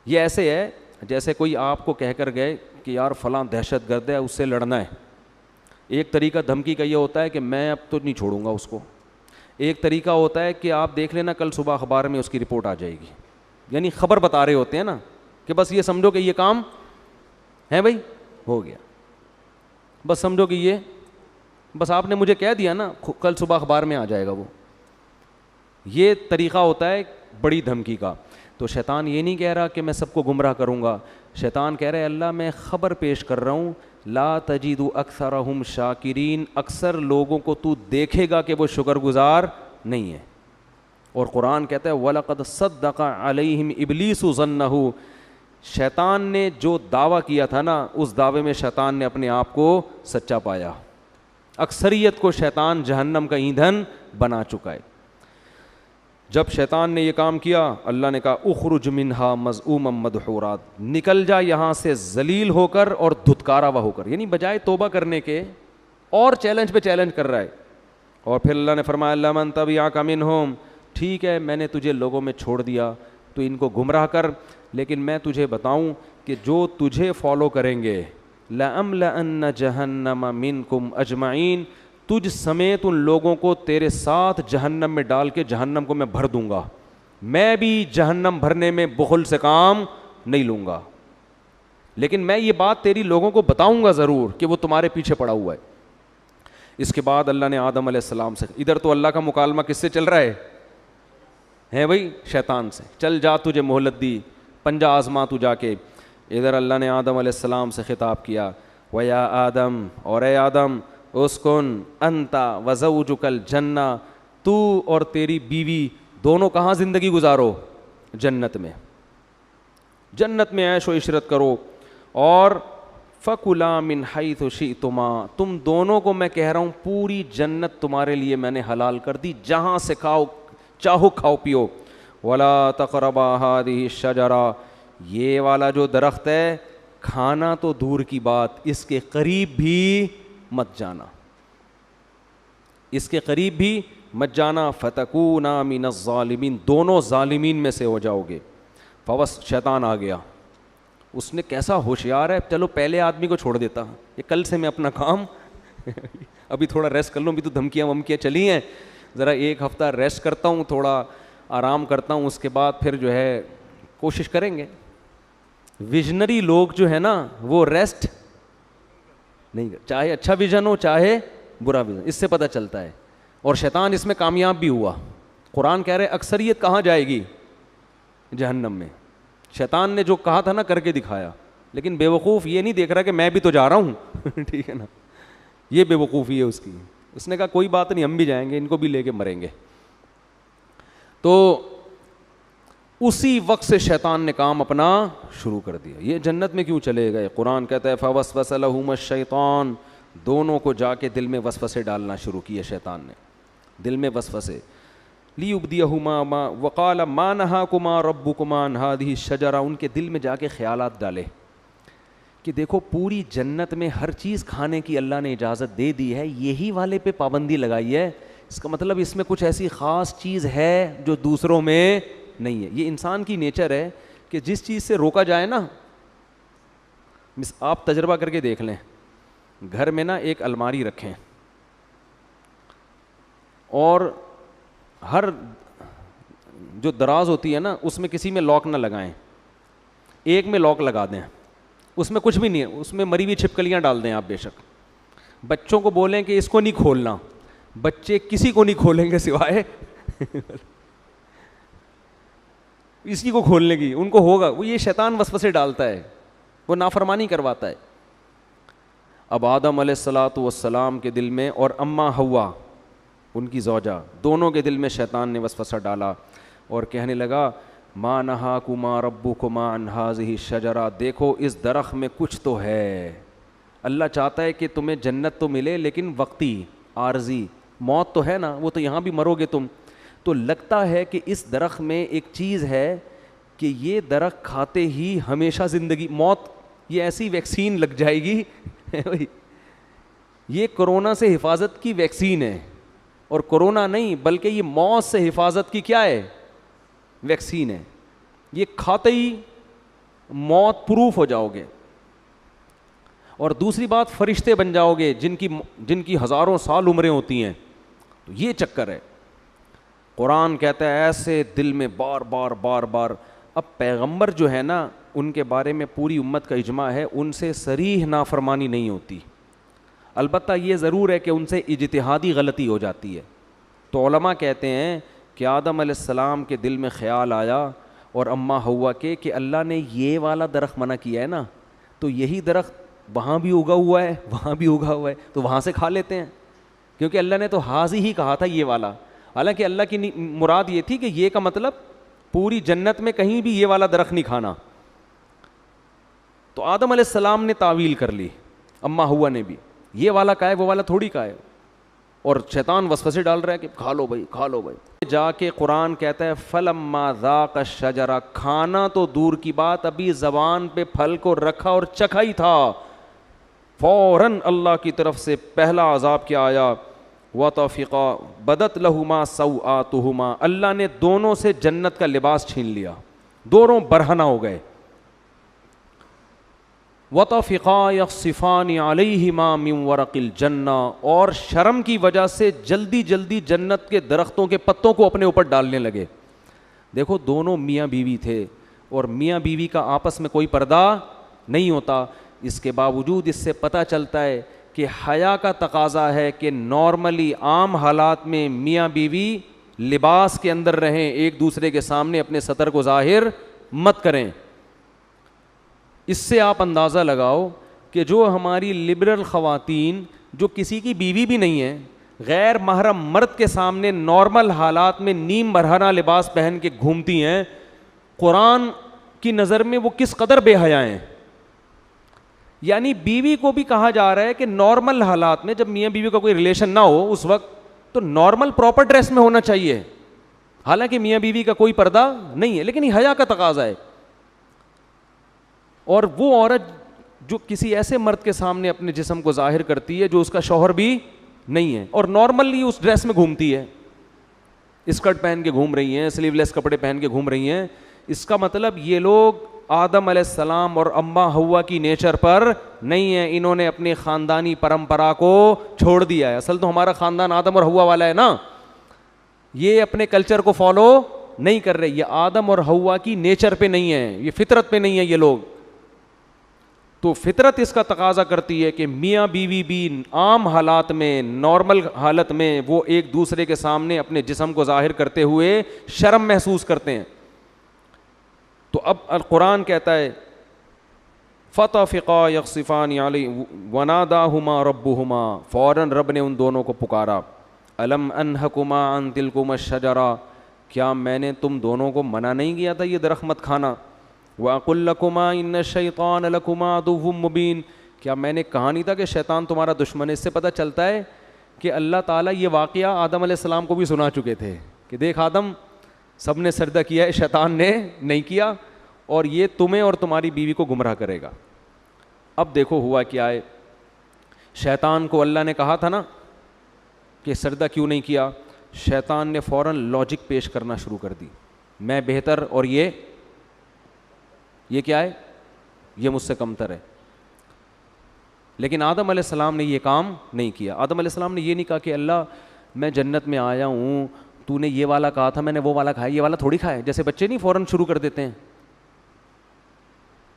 یہ ایسے ہے جیسے کوئی آپ کو کہہ کر گئے کہ یار فلاں دہشت گرد ہے، اس سے لڑنا ہے. ایک طریقہ دھمکی کا یہ ہوتا ہے کہ میں اب تو نہیں چھوڑوں گا اس کو. ایک طریقہ ہوتا ہے کہ آپ دیکھ لینا کل صبح اخبار میں اس کی رپورٹ آ جائے گی، یعنی خبر بتا رہے ہوتے ہیں نا کہ بس یہ سمجھو کہ یہ کام ہے بھائی ہو گیا، بس سمجھو کہ یہ بس آپ نے مجھے کہہ دیا نا کل صبح اخبار میں آ جائے گا وہ. یہ طریقہ ہوتا ہے بڑی دھمکی کا. تو شیطان یہ نہیں کہہ رہا کہ میں سب کو گمراہ کروں گا، شیطان کہہ رہا ہے اللہ میں خبر پیش کر رہا ہوں لا تجد اکثرہم شاکرین، اکثر لوگوں کو تو دیکھے گا کہ وہ شکر گزار نہیں ہے. اور قرآن کہتا ہے وَلَقَدْ صَدَّقَ عَلَيْهِمْ إِبْلِيسُ ظَنَّهُ، شیطان نے جو دعویٰ کیا تھا نا اس دعوے میں شیطان نے اپنے آپ کو سچا پایا. اکثریت کو شیطان جہنم کا ایندھن بنا چکا ہے. جب شیطان نے یہ کام کیا اللہ نے کہا اخرج منہا مذءوما مدحورا, نکل جا یہاں سے ذلیل ہو کر اور دھتکارا ہوا ہو کر, یعنی بجائے توبہ کرنے کے اور چیلنج پہ چیلنج کر رہا ہے. اور پھر اللہ نے فرمایا لمن تبعک منہم, ٹھیک ہے میں نے تجھے لوگوں میں چھوڑ دیا تو ان کو گمراہ کر, لیکن میں تجھے بتاؤں کہ جو تجھے فالو کریں گے لَأَمْلَأَنَّ جَهَنَّمَ مِنْكُمْ أَجْمَعِينَ, تجھ سمیت ان لوگوں کو تیرے ساتھ جہنم میں ڈال کے جہنم کو میں بھر دوں گا. میں بھی جہنم بھرنے میں بخل سے کام نہیں لوں گا, لیکن میں یہ بات تیری لوگوں کو بتاؤں گا ضرور کہ وہ تمہارے پیچھے پڑا ہوا ہے. اس کے بعد اللہ نے آدم علیہ السلام سے, ادھر تو اللہ کا مکالمہ کس سے چل رہا ہے بھائی, شیطان سے, چل جا تجھے مہلت دی, پنجہ آزما تو جا کے. ادھر اللہ نے آدم علیہ السلام سے خطاب کیا وَيَا آدم, اور اے آدم اسکن انتا وزوجک الجنہ, تو اور تیری بیوی دونوں کہاں زندگی گزارو, جنت میں, جنت میں عیش و عشرت کرو. اور فَكُلَا مِنْ حَيْثُ شِئْتُمَا, تم دونوں کو میں کہہ رہا ہوں پوری جنت تمہارے لیے میں نے حلال کر دی, جہاں سے کھاؤ چاہو کھاؤ پیو. وَلَا تَقْرَبَا هَٰذِهِ الشَّجَرَةَ, یہ والا جو درخت ہے کھانا تو دور کی بات, اس کے قریب بھی مت جانا, اس کے قریب بھی مت جانا. فَتَكُونَا مِنَ الظَّالِمِينَ, دونوں ظالمین میں سے ہو جاؤ گے. فوس شیطان آ گیا, اس نے کیسا ہوشیار ہے, چلو پہلے آدمی کو چھوڑ دیتا, یہ کل سے میں اپنا کام ابھی تھوڑا ریسٹ کر لوں, ابھی تو دھمکیاں ومکیاں چلی ہیں, ذرا ایک ہفتہ ریسٹ کرتا ہوں, تھوڑا آرام کرتا ہوں, اس کے بعد پھر جو ہے کوشش کریں گے. ویژنری لوگ جو ہے نا وہ ریسٹ نہیں, چاہے اچھا ویژن ہو چاہے برا ویژن, اس سے پتہ چلتا ہے. اور شیطان اس میں کامیاب بھی ہوا. قرآن کہہ رہے اکثریت کہاں جائے گی, جہنم میں. شیطان نے جو کہا تھا نا کر کے دکھایا, لیکن بے وقوف یہ نہیں دیکھ رہا کہ میں بھی تو جا رہا ہوں ٹھیک ہے نا, یہ بے وقوفی ہے اس کی. اس نے کہا کوئی بات نہیں, ہم بھی جائیں گے, ان کو بھی لے کے مریں گے. تو اسی وقت سے شیطان نے کام اپنا شروع کر دیا. یہ جنت میں کیوں چلے گئے, قرآن کہتا ہے فوسوس لہما الشیطان, دونوں کو جا کے دل میں وسوسے ڈالنا شروع کیے شیطان نے, دل میں وسوسے. لیبدیہما وقال ما نہاکما ربکما عن ہذہ الشجرہ, ان کے دل میں جا کے خیالات ڈالے کہ دیکھو پوری جنت میں ہر چیز کھانے کی اللہ نے اجازت دے دی ہے, یہی والے پہ پابندی لگائی ہے, اس کا مطلب اس میں کچھ ایسی خاص چیز ہے جو دوسروں میں نہیں ہے. یہ انسان کی نیچر ہے کہ جس چیز سے روکا جائے نا, آپ تجربہ کر کے دیکھ لیں, گھر میں نا ایک الماری رکھیں اور ہر جو دراز ہوتی ہے نا اس میں کسی میں لاک نہ لگائیں, ایک میں لاک لگا دیں, اس میں کچھ بھی نہیں ہے, اس میں مری ہوئی چھپکلیاں ڈال دیں آپ بے شک. بچوں کو بولیں کہ اس کو نہیں کھولنا, بچے کسی کو نہیں کھولیں گے سوائے اسی کو کھولنے کی, ان کو ہوگا. وہ یہ شیطان وسوسے ڈالتا ہے, وہ نافرمانی کرواتا ہے. اب آدم علیہ الصلاۃ والسلام کے دل میں اور اماں حوا ان کی زوجہ, دونوں کے دل میں شیطان نے وسوسہ ڈالا اور کہنے لگا ما نہاکما ربکما عن ہذہ الشجرہ, دیکھو اس درخت میں کچھ تو ہے, اللہ چاہتا ہے کہ تمہیں جنت تو ملے لیکن وقتی عارضی, موت تو ہے نا, وہ تو یہاں بھی مرو گے تم. تو لگتا ہے کہ اس درخت میں ایک چیز ہے کہ یہ درخت کھاتے ہی ہمیشہ زندگی, موت, یہ ایسی ویکسین لگ جائے گی یہ کرونا سے حفاظت کی ویکسین ہے, اور کرونا نہیں بلکہ یہ موت سے حفاظت کی کیا ہے, ویکسین ہے. یہ کھاتے ہی موت پروف ہو جاؤ گے. اور دوسری بات, فرشتے بن جاؤ گے جن کی ہزاروں سال عمریں ہوتی ہیں. تو یہ چکر ہے. قرآن کہتا ہے ایسے دل میں بار بار بار بار. اب پیغمبر جو ہے نا ان کے بارے میں پوری امت کا اجماع ہے, ان سے صریح نافرمانی نہیں ہوتی, البتہ یہ ضرور ہے کہ ان سے اجتہادی غلطی ہو جاتی ہے. تو علماء کہتے ہیں کہ آدم علیہ السلام کے دل میں خیال آیا اور اماں حوا کے کہ اللہ نے یہ والا درخت منع کیا ہے نا, تو یہی درخت وہاں بھی اگا ہوا ہے, وہاں بھی اگا ہوا ہے, تو وہاں سے کھا لیتے ہیں, کیونکہ اللہ نے تو حاضی ہی کہا تھا یہ والا. حالانکہ اللہ کی مراد یہ تھی کہ یہ کا مطلب پوری جنت میں کہیں بھی یہ والا درخت نہیں کھانا. تو آدم علیہ السلام نے تعویل کر لی, اماں حوا نے بھی, یہ والا کا ہے وہ والا تھوڑی کا ہے, اور شیطان وسوسے ڈال رہا ہے کہ کھا لو بھائی کھا لو بھائی. جا کے قرآن کہتا ہے فلما ذاق الشجرہ, کھانا تو دور کی بات, ابھی زبان پہ پھل کو رکھا اور چکھا ہی تھا, فوراً اللہ کی طرف سے پہلا عذاب کیا آیا, وطفقا بدت لہما سوآتہما, اللہ نے دونوں سے جنت کا لباس چھین لیا, دونوں برہنہ ہو گئے. وطفقا یخصفان علیہما من ورق الجنہ, اور شرم کی وجہ سے جلدی جلدی جنت کے درختوں کے پتوں کو اپنے اوپر ڈالنے لگے. دیکھو دونوں میاں بیوی تھے اور میاں بیوی کا آپس میں کوئی پردہ نہیں ہوتا, اس کے باوجود اس سے پتہ چلتا ہے کہ حیا کا تقاضا ہے کہ نارملی عام حالات میں میاں بیوی لباس کے اندر رہیں, ایک دوسرے کے سامنے اپنے سطر کو ظاہر مت کریں. اس سے آپ اندازہ لگاؤ کہ جو ہماری لبرل خواتین جو کسی کی بیوی بھی نہیں ہیں, غیر محرم مرد کے سامنے نارمل حالات میں نیم برہنہ لباس پہن کے گھومتی ہیں, قرآن کی نظر میں وہ کس قدر بے حیا ہیں. یعنی بیوی کو بھی کہا جا رہا ہے کہ نارمل حالات میں جب میاں بیوی کا کوئی ریلیشن نہ ہو اس وقت تو نارمل پراپر ڈریس میں ہونا چاہیے, حالانکہ میاں بیوی کا کوئی پردہ نہیں ہے, لیکن یہ حیا کا تقاضا ہے. اور وہ عورت جو کسی ایسے مرد کے سامنے اپنے جسم کو ظاہر کرتی ہے جو اس کا شوہر بھی نہیں ہے اور نارملی اس ڈریس میں گھومتی ہے, اسکرٹ پہن کے گھوم رہی ہیں, سلیو لیس کپڑے پہن کے گھوم رہی ہیں, اس کا مطلب یہ لوگ آدم علیہ السلام اور اماں حوا کی نیچر پر نہیں ہے, انہوں نے اپنی خاندانی پرمپرا کو چھوڑ دیا ہے. اصل تو ہمارا خاندان آدم اور حوا والا ہے نا, یہ اپنے کلچر کو فالو نہیں کر رہے, یہ آدم اور حوا کی نیچر پہ نہیں ہے, یہ فطرت پہ نہیں ہے یہ لوگ. تو فطرت اس کا تقاضا کرتی ہے کہ میاں بیوی بھی عام حالات میں نارمل حالت میں وہ ایک دوسرے کے سامنے اپنے جسم کو ظاہر کرتے ہوئے شرم محسوس کرتے ہیں. تو اب القرآن کہتا ہے فطفقا یخصفان علی وناداہما ربہما, فوراً رب نے ان دونوں کو پکارا, الم انہکما عن تلکما الشجرہ, کیا میں نے تم دونوں کو منع نہیں کیا تھا یہ درخت مت کھانا, وَأَقُلْ لَكُمَا إِنَّ الشَّيْطَانَ لَكُمَا عَدُوٌّ مُّبِينٌ, کیا میں نے کہا نہیں تھا کہ شیطان تمہارا دشمن ہے. اس سے پتہ چلتا ہے کہ اللہ تعالیٰ یہ واقعہ آدم علیہ السلام کو بھی سنا چکے تھے کہ دیکھ آدم, سب نے سجدہ کیا ہے, شیطان نے نہیں کیا, اور یہ تمہیں اور تمہاری بیوی کو گمراہ کرے گا. اب دیکھو ہوا کیا ہے, شیطان کو اللہ نے کہا تھا نا کہ سجدہ کیوں نہیں کیا, شیطان نے فوراً لاجک پیش کرنا شروع کر دی, میں بہتر اور یہ کیا ہے, یہ مجھ سے کمتر ہے. لیکن آدم علیہ السلام نے یہ کام نہیں کیا. آدم علیہ السلام نے یہ نہیں کہا کہ اللہ میں جنت میں آیا ہوں, تو نے یہ والا کہا تھا, میں نے وہ والا کھایا, یہ والا تھوڑی کھایا. جیسے بچے نہیں فوراً شروع کر دیتے ہیں,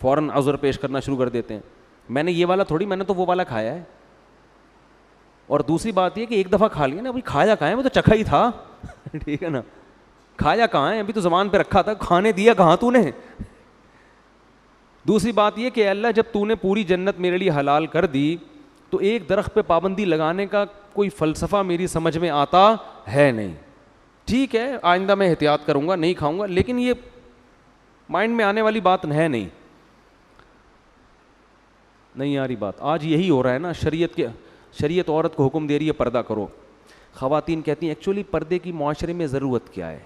فوراً عذر پیش کرنا شروع کر دیتے ہیں, میں نے یہ والا تھوڑی, میں نے تو وہ والا کھایا ہے. اور دوسری بات یہ کہ ایک دفعہ کھا لیا نا, ابھی کھایا کہاں ہے, وہ تو چکھا ہی تھا ٹھیک ہے نا, کھایا کہاں ہے, ابھی تو زبان پہ رکھا تھا, کھانے دیا کہاں تو نے. دوسری بات یہ کہ اللہ جب تو نے پوری جنت میرے لیے حلال کر دی تو ایک درخت پہ پابندی لگانے کا کوئی فلسفہ میری سمجھ میں آتا ہے نہیں. ٹھیک ہے آئندہ میں احتیاط کروں گا, نہیں کھاؤں گا, لیکن یہ مائنڈ میں آنے والی بات ہے نہیں آ رہی بات. آج یہی ہو رہا ہے نا, شریعت عورت کو حکم دے رہی ہے پردہ کرو. خواتین کہتی ہیں ایکچولی پردے کی معاشرے میں ضرورت کیا ہے,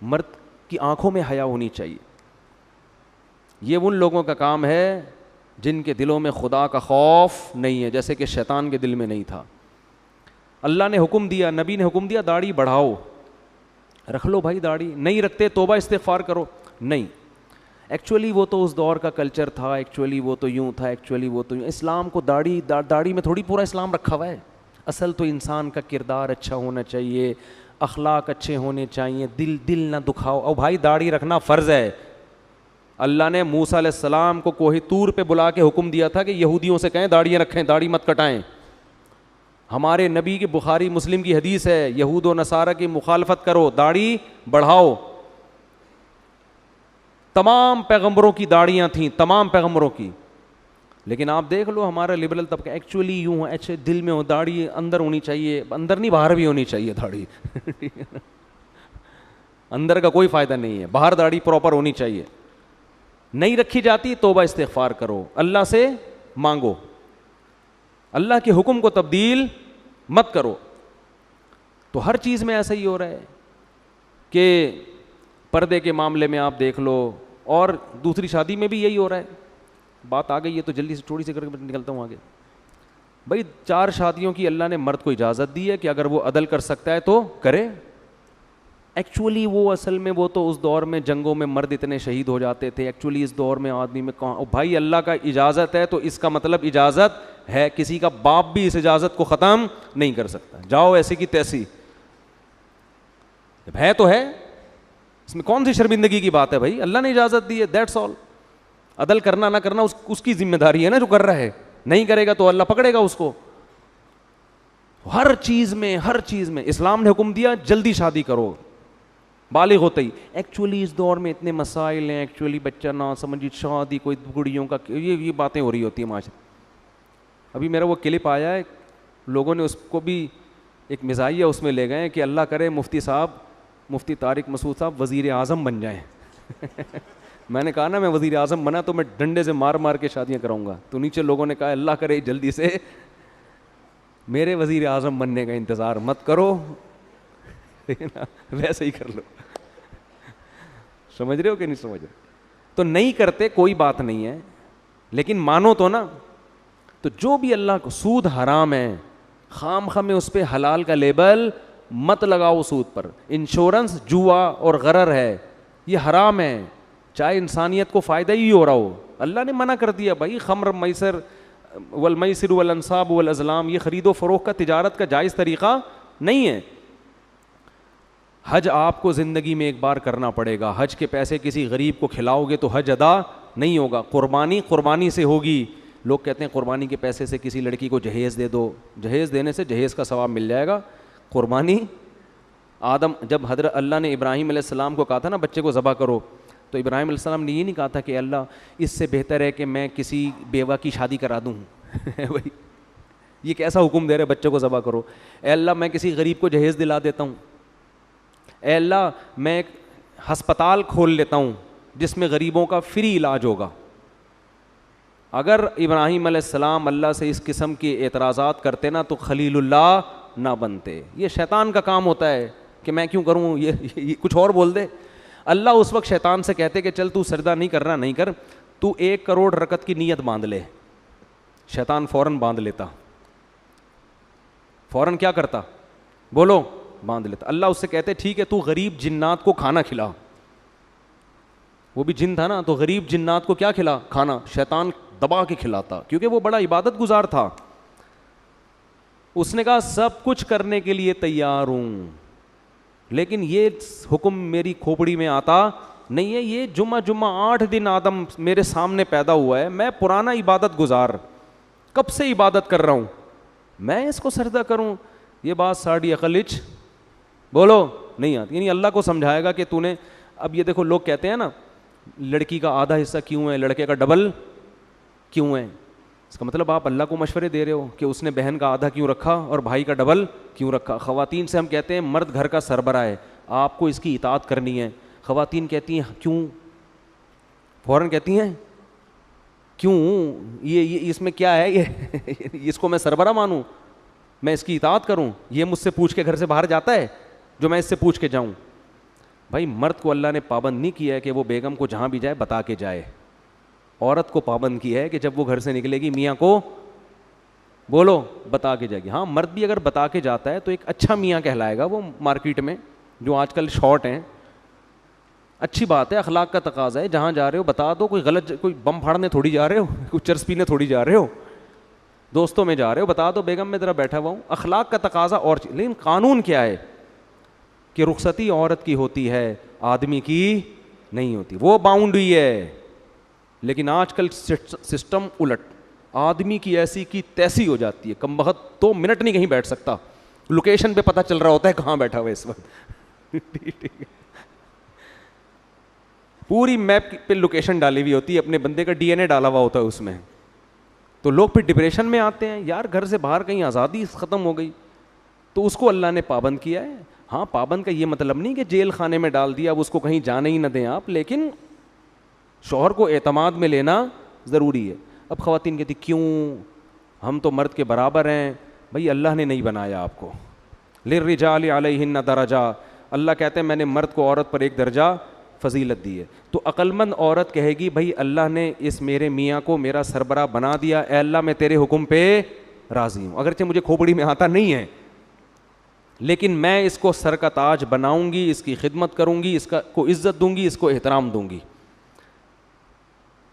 مرد کی آنکھوں میں حیا ہونی چاہیے. یہ ان لوگوں کا کام ہے جن کے دلوں میں خدا کا خوف نہیں ہے, جیسے کہ شیطان کے دل میں نہیں تھا. اللہ نے حکم دیا, نبی نے حکم دیا داڑھی بڑھاؤ, رکھ لو بھائی داڑھی, نہیں رکھتے توبہ استغفار کرو, نہیں. ایکچولی وہ تو اس دور کا کلچر تھا, ایکچولی وہ تو یوں تھا, ایکچولی وہ تو یوں. اسلام کو داڑھی میں تھوڑی پورا اسلام رکھا ہوا ہے. اصل تو انسان کا کردار اچھا ہونا چاہیے, اخلاق اچھے ہونے چاہیے, دل نہ دکھاؤ. اور بھائی داڑھی رکھنا فرض ہے. اللہ نے موسیٰ علیہ السلام کو کوہ طور پہ بلا کے حکم دیا تھا کہ یہودیوں سے کہیں داڑیاں رکھیں, داڑھی مت کٹائیں. ہمارے نبی کی بخاری مسلم کی حدیث ہے, یہود و نصارہ کی مخالفت کرو, داڑھی بڑھاؤ. تمام پیغمبروں کی داڑیاں تھیں, تمام پیغمبروں کی. لیکن آپ دیکھ لو ہمارا لبرل طبقہ ایکچولی یوں ہے, اچھے دل میں ہو, داڑھی اندر ہونی چاہیے, اندر نہیں باہر بھی ہونی چاہیے داڑھی اندر کا کوئی فائدہ نہیں ہے, باہر داڑھی پراپر ہونی چاہیے. نہیں رکھی جاتی توبہ استغفار کرو, اللہ سے مانگو, اللہ کے حکم کو تبدیل مت کرو. تو ہر چیز میں ایسا ہی ہو رہا ہے کہ پردے کے معاملے میں آپ دیکھ لو, اور دوسری شادی میں بھی یہی ہو رہا ہے. بات آ گئی ہے تو جلدی سے تھوڑی سی کر کے نکلتا ہوں آگے. بھائی 4 شادیوں کی اللہ نے مرد کو اجازت دی ہے کہ اگر وہ عدل کر سکتا ہے تو کرے. ایکچولی وہ اصل میں وہ تو اس دور میں جنگوں میں مرد اتنے شہید ہو جاتے تھے, ایکچولی اس دور میں آدمی میں کہاں, بھائی اللہ کا اجازت ہے تو اس کا مطلب اجازت ہے, کسی کا باپ بھی اس اجازت کو ختم نہیں کر سکتا. جاؤ ایسی کی تیسی, جب ہے تو ہے, اس میں کون سی شرمندگی کی بات ہے بھائی, اللہ نے اجازت دی ہے, دیٹس آل. عدل کرنا نہ کرنا اس کی ذمہ داری ہے نا جو کر رہا ہے, نہیں کرے گا تو اللہ پکڑے گا اس کو. ہر چیز میں اسلام نے حکم دیا جلدی شادی کرو بالغ ہوتے ہی. ایکچولی اس دور میں اتنے مسائل ہیں, ایکچولی بچہ نہ سمجھی, شادی کوئی گڑیوں کا, یہ باتیں ہو رہی ہوتی ہیں معاشرے. ابھی میرا وہ کلپ آیا ہے, لوگوں نے اس کو بھی ایک مزاحیہ اس میں لے گئے کہ اللہ کرے مفتی طارق مسعود صاحب وزیر اعظم بن جائیں. میں نے کہا نا میں وزیر اعظم بنا تو میں ڈنڈے سے مار مار کے شادیاں کراؤں گا. تو نیچے لوگوں نے کہا اللہ کرے جلدی سے میرے وزیر اعظم بننے کا انتظار مت کرو, ویسے ہی کر لو. سمجھ رہے ہو کہ نہیں سمجھ رہے؟ تو نہیں کرتے کوئی بات نہیں ہے, لیکن مانو تو نا. تو جو بھی اللہ کو, سود حرام ہے, خام خواہ میں اس پہ حلال کا لیبل مت لگاؤ سود پر. انشورنس جوا اور غرر ہے, یہ حرام ہے, چاہے انسانیت کو فائدہ ہی ہو رہا ہو. اللہ نے منع کر دیا بھائی, خمر میسر والمیسر والانصاب والازلام, یہ خرید و فروخت کا تجارت کا جائز طریقہ نہیں ہے. حج آپ کو زندگی میں ایک بار کرنا پڑے گا, حج کے پیسے کسی غریب کو کھلاؤ گے تو حج ادا نہیں ہوگا. قربانی سے ہوگی. لوگ کہتے ہیں قربانی کے پیسے سے کسی لڑکی کو جہیز دے دو, جہیز دینے سے جہیز کا ثواب مل جائے گا. قربانی جب حضرت اللہ نے ابراہیم علیہ السلام کو کہا تھا نا بچے کو ذبح کرو, تو ابراہیم علیہ السلام نے یہ نہیں کہا تھا کہ اللہ اس سے بہتر ہے کہ میں کسی بیوہ کی شادی کرا دوں. بھائی یہ کیسا حکم دے رہے بچے کو ذبح کرو. اے اللہ میں کسی غریب کو جہیز دلا دیتا ہوں, اے اللہ میں ایک ہسپتال کھول لیتا ہوں جس میں غریبوں کا فری علاج ہوگا. اگر ابراہیم علیہ السلام اللہ سے اس قسم کے اعتراضات کرتے نا تو خلیل اللہ نہ بنتے. یہ شیطان کا کام ہوتا ہے کہ میں کیوں کروں, یہ کچھ اور بول دے. اللہ اس وقت شیطان سے کہتے کہ چل تو سجدہ نہیں کرنا, نہیں کر, تو 1 کروڑ رکعت کی نیت باندھ لے. شیطان فوراً باندھ لیتا, فوراً کیا کرتا بولو, باندھ لیتا. اللہ اس سے کہتے ٹھیک ہے تو غریب جنات کو کھانا کھلا. وہ بھی جن تھا نا, تو غریب جنات کو کیا کھلا, کھانا. شیطان دبا کے کھلاتا کیونکہ وہ بڑا عبادت گزار تھا. اس نے کہا سب کچھ کرنے کے لیے تیار ہوں, لیکن یہ حکم میری کھوپڑی میں آتا نہیں ہے. یہ جمعہ 8 دن آدم میرے سامنے پیدا ہوا ہے, میں پرانا عبادت گزار کب سے عبادت کر رہا ہوں, میں اس کو سجدہ کروں. یہ بات ساڑھی عقلچ بولو نہیں آتی. یعنی اللہ کو سمجھائے گا کہ تو نے, اب یہ دیکھو لوگ کہتے ہیں نا لڑکی کا آدھا حصہ کیوں ہے, لڑکے کا ڈبل کیوں ہے. اس کا مطلب آپ اللہ کو مشورے دے رہے ہو کہ اس نے بہن کا آدھا کیوں رکھا اور بھائی کا ڈبل کیوں رکھا. خواتین سے ہم کہتے ہیں مرد گھر کا سربراہ ہے, آپ کو اس کی اطاعت کرنی ہے. خواتین کہتی ہیں کیوں, فوراً کہتی ہیں کیوں, یہ اس میں کیا ہے, یہ اس کو میں سربراہ مانوں, میں اس کی اطاعت کروں, یہ مجھ سے پوچھ کے گھر سے باہر جاتا ہے جو میں اس سے پوچھ کے جاؤں. بھائی مرد کو اللہ نے پابند نہیں کیا ہے کہ وہ بیگم کو جہاں بھی جائے بتا کے جائے. عورت کو پابند کیا ہے کہ جب وہ گھر سے نکلے گی میاں کو بولو بتا کے جائے گی. ہاں مرد بھی اگر بتا کے جاتا ہے تو ایک اچھا میاں کہلائے گا وہ مارکیٹ میں, جو آج کل شارٹ ہیں. اچھی بات ہے, اخلاق کا تقاضا ہے, جہاں جا رہے ہو بتا دو. کوئی غلط, کوئی بم پھاڑنے تھوڑی جا رہے ہو, کوئی چرس پینے تھوڑی جا رہے ہو, دوستوں میں جا رہے ہو, بتا دو بیگم میں ذرا بیٹھا ہوا ہوں. اخلاق کا تقاضا اور لیکن قانون کیا ہے کہ رخصتی عورت کی ہوتی ہے, آدمی کی نہیں ہوتی. وہ باؤنڈری ہے. لیکن آج کل سسٹم الٹ, آدمی کی ایسی کی تیسی ہو جاتی ہے, کم بخت 2 منٹ نہیں کہیں بیٹھ سکتا, لوکیشن پہ پتہ چل رہا ہوتا ہے کہاں بیٹھا ہوا اس وقت. پوری میپ پہ لوکیشن ڈالی ہوئی ہوتی ہے, اپنے بندے کا DNA ڈالا ہوا ہوتا ہے اس میں. تو لوگ پھر ڈپریشن میں آتے ہیں, یار گھر سے باہر کہیں آزادی ختم ہو گئی. تو اس کو اللہ نے پابند کیا ہے. ہاں پابند کا یہ مطلب نہیں کہ جیل خانے میں ڈال دیا, اب اس کو کہیں جانے ہی نہ دیں آپ, لیکن شوہر کو اعتماد میں لینا ضروری ہے. اب خواتین کہتی کیوں, ہم تو مرد کے برابر ہیں. بھائی اللہ نے نہیں بنایا آپ کو, للرجال علیہن درجہ، اللہ کہتے ہیں میں نے مرد کو عورت پر ایک درجہ فضیلت دی ہے. تو عقلمند عورت کہے گی بھائی اللہ نے اس میرے میاں کو میرا سربراہ بنا دیا، اے اللہ میں تیرے حکم پہ راضی ہوں، اگرچہ مجھے کھوپڑی میں آتا نہیں ہے لیکن میں اس کو سر کا تاج بناؤں گی، اس کی خدمت کروں گی، اس کو عزت دوں گی، اس کو احترام دوں گی.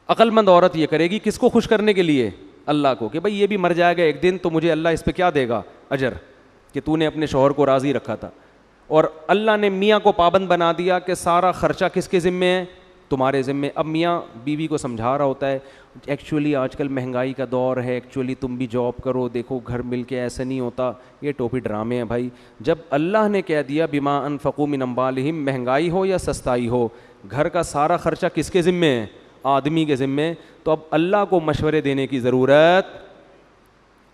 عقلمند عورت یہ کرے گی کس کو خوش کرنے کے لیے؟ اللہ کو، کہ بھائی یہ بھی مر جائے گا ایک دن تو مجھے اللہ اس پہ کیا دے گا؟ اجر، کہ تو نے اپنے شوہر کو راضی رکھا تھا. اور اللہ نے میاں کو پابند بنا دیا کہ سارا خرچہ کس کے ذمے ہے؟ تمہارے ذمے. اب میاں بیوی کو سمجھا رہا ہوتا ہے ایکچولی آج کل مہنگائی کا دور ہے، ایکچولی تم بھی جاب کرو، دیکھو گھر مل کے ایسے نہیں ہوتا، یہ ٹوپی ڈرامے ہیں بھائی. جب اللہ نے کہہ دیا بما انفقوا من اموالہم، مہنگائی ہو یا سستائی ہو، گھر کا سارا خرچہ کس کے ذمے ہے؟ آدمی کے ذمے. تو اب اللہ کو مشورے دینے کی ضرورت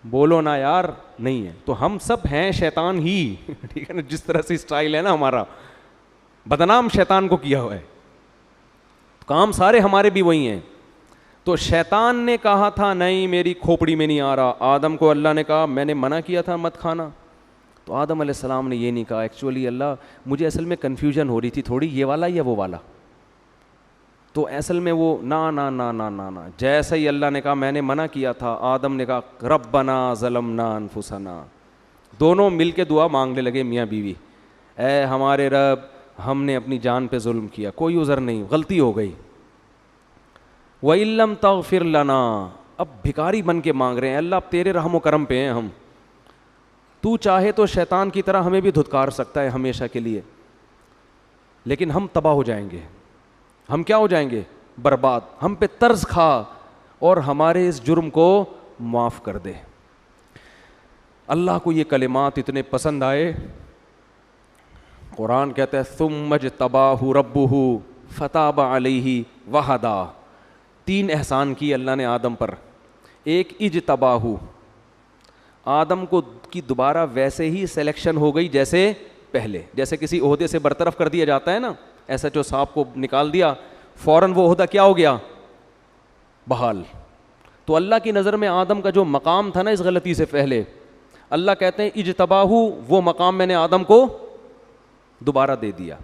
بولو نا یار نہیں ہے. تو ہم سب ہیں شیطان ہی، ٹھیک ہے نا، جس طرح سے اسٹائل ہے نا ہمارا، بدنام شیطان کو کیا ہوا ہے، کام سارے ہمارے بھی وہی ہیں. تو شیطان نے کہا تھا نہیں میری کھوپڑی میں نہیں آ رہا، آدم کو اللہ نے کہا میں نے منع کیا تھا مت کھانا، تو آدم علیہ السلام نے یہ نہیں کہا ایکچولی اللہ مجھے اصل میں کنفیوژن ہو رہی تھی تھوڑی، یہ والا یا وہ والا، تو اصل میں وہ نا نا نا نا نا نا. جیسے ہی اللہ نے کہا میں نے منع کیا تھا، آدم نے کہا ربنا ظلمنا انفسنا، دونوں مل کے دعا مانگنے لگے میاں بیوی، اے ہمارے رب ہم نے اپنی جان پہ ظلم کیا، کوئی عذر نہیں، غلطی ہو گئی. وَإِن لَّمْ تَغْفِرْ لَنَا، اب بھکاری بن کے مانگ رہے ہیں اللہ اب تیرے رحم و کرم پہ ہیں ہم، تو چاہے تو شیطان کی طرح ہمیں بھی دھتکار سکتا ہے ہمیشہ کے لیے، لیکن ہم تباہ ہو جائیں گے، ہم کیا ہو جائیں گے؟ برباد. ہم پہ طرز کھا اور ہمارے اس جرم کو معاف کر دے. اللہ کو یہ کلمات اتنے پسند آئے، قرآن کہتا ہے ثم اجتباہ ربہ فتاب علیہ وہدا. 3 احسان کی اللہ نے آدم پر. ایک اجتباہ، آدم کو کی دوبارہ ویسے ہی سلیکشن ہو گئی جیسے پہلے، جیسے کسی عہدے سے برطرف کر دیا جاتا ہے نا، ایسا جو صاحب کو نکال دیا فوراً وہ عہدہ کیا ہو گیا؟ بحال. تو اللہ کی نظر میں آدم کا جو مقام تھا نا اس غلطی سے پہلے، اللہ کہتے ہیں اجتباہ، وہ مقام میں نے آدم کو دوبارہ دے دیا.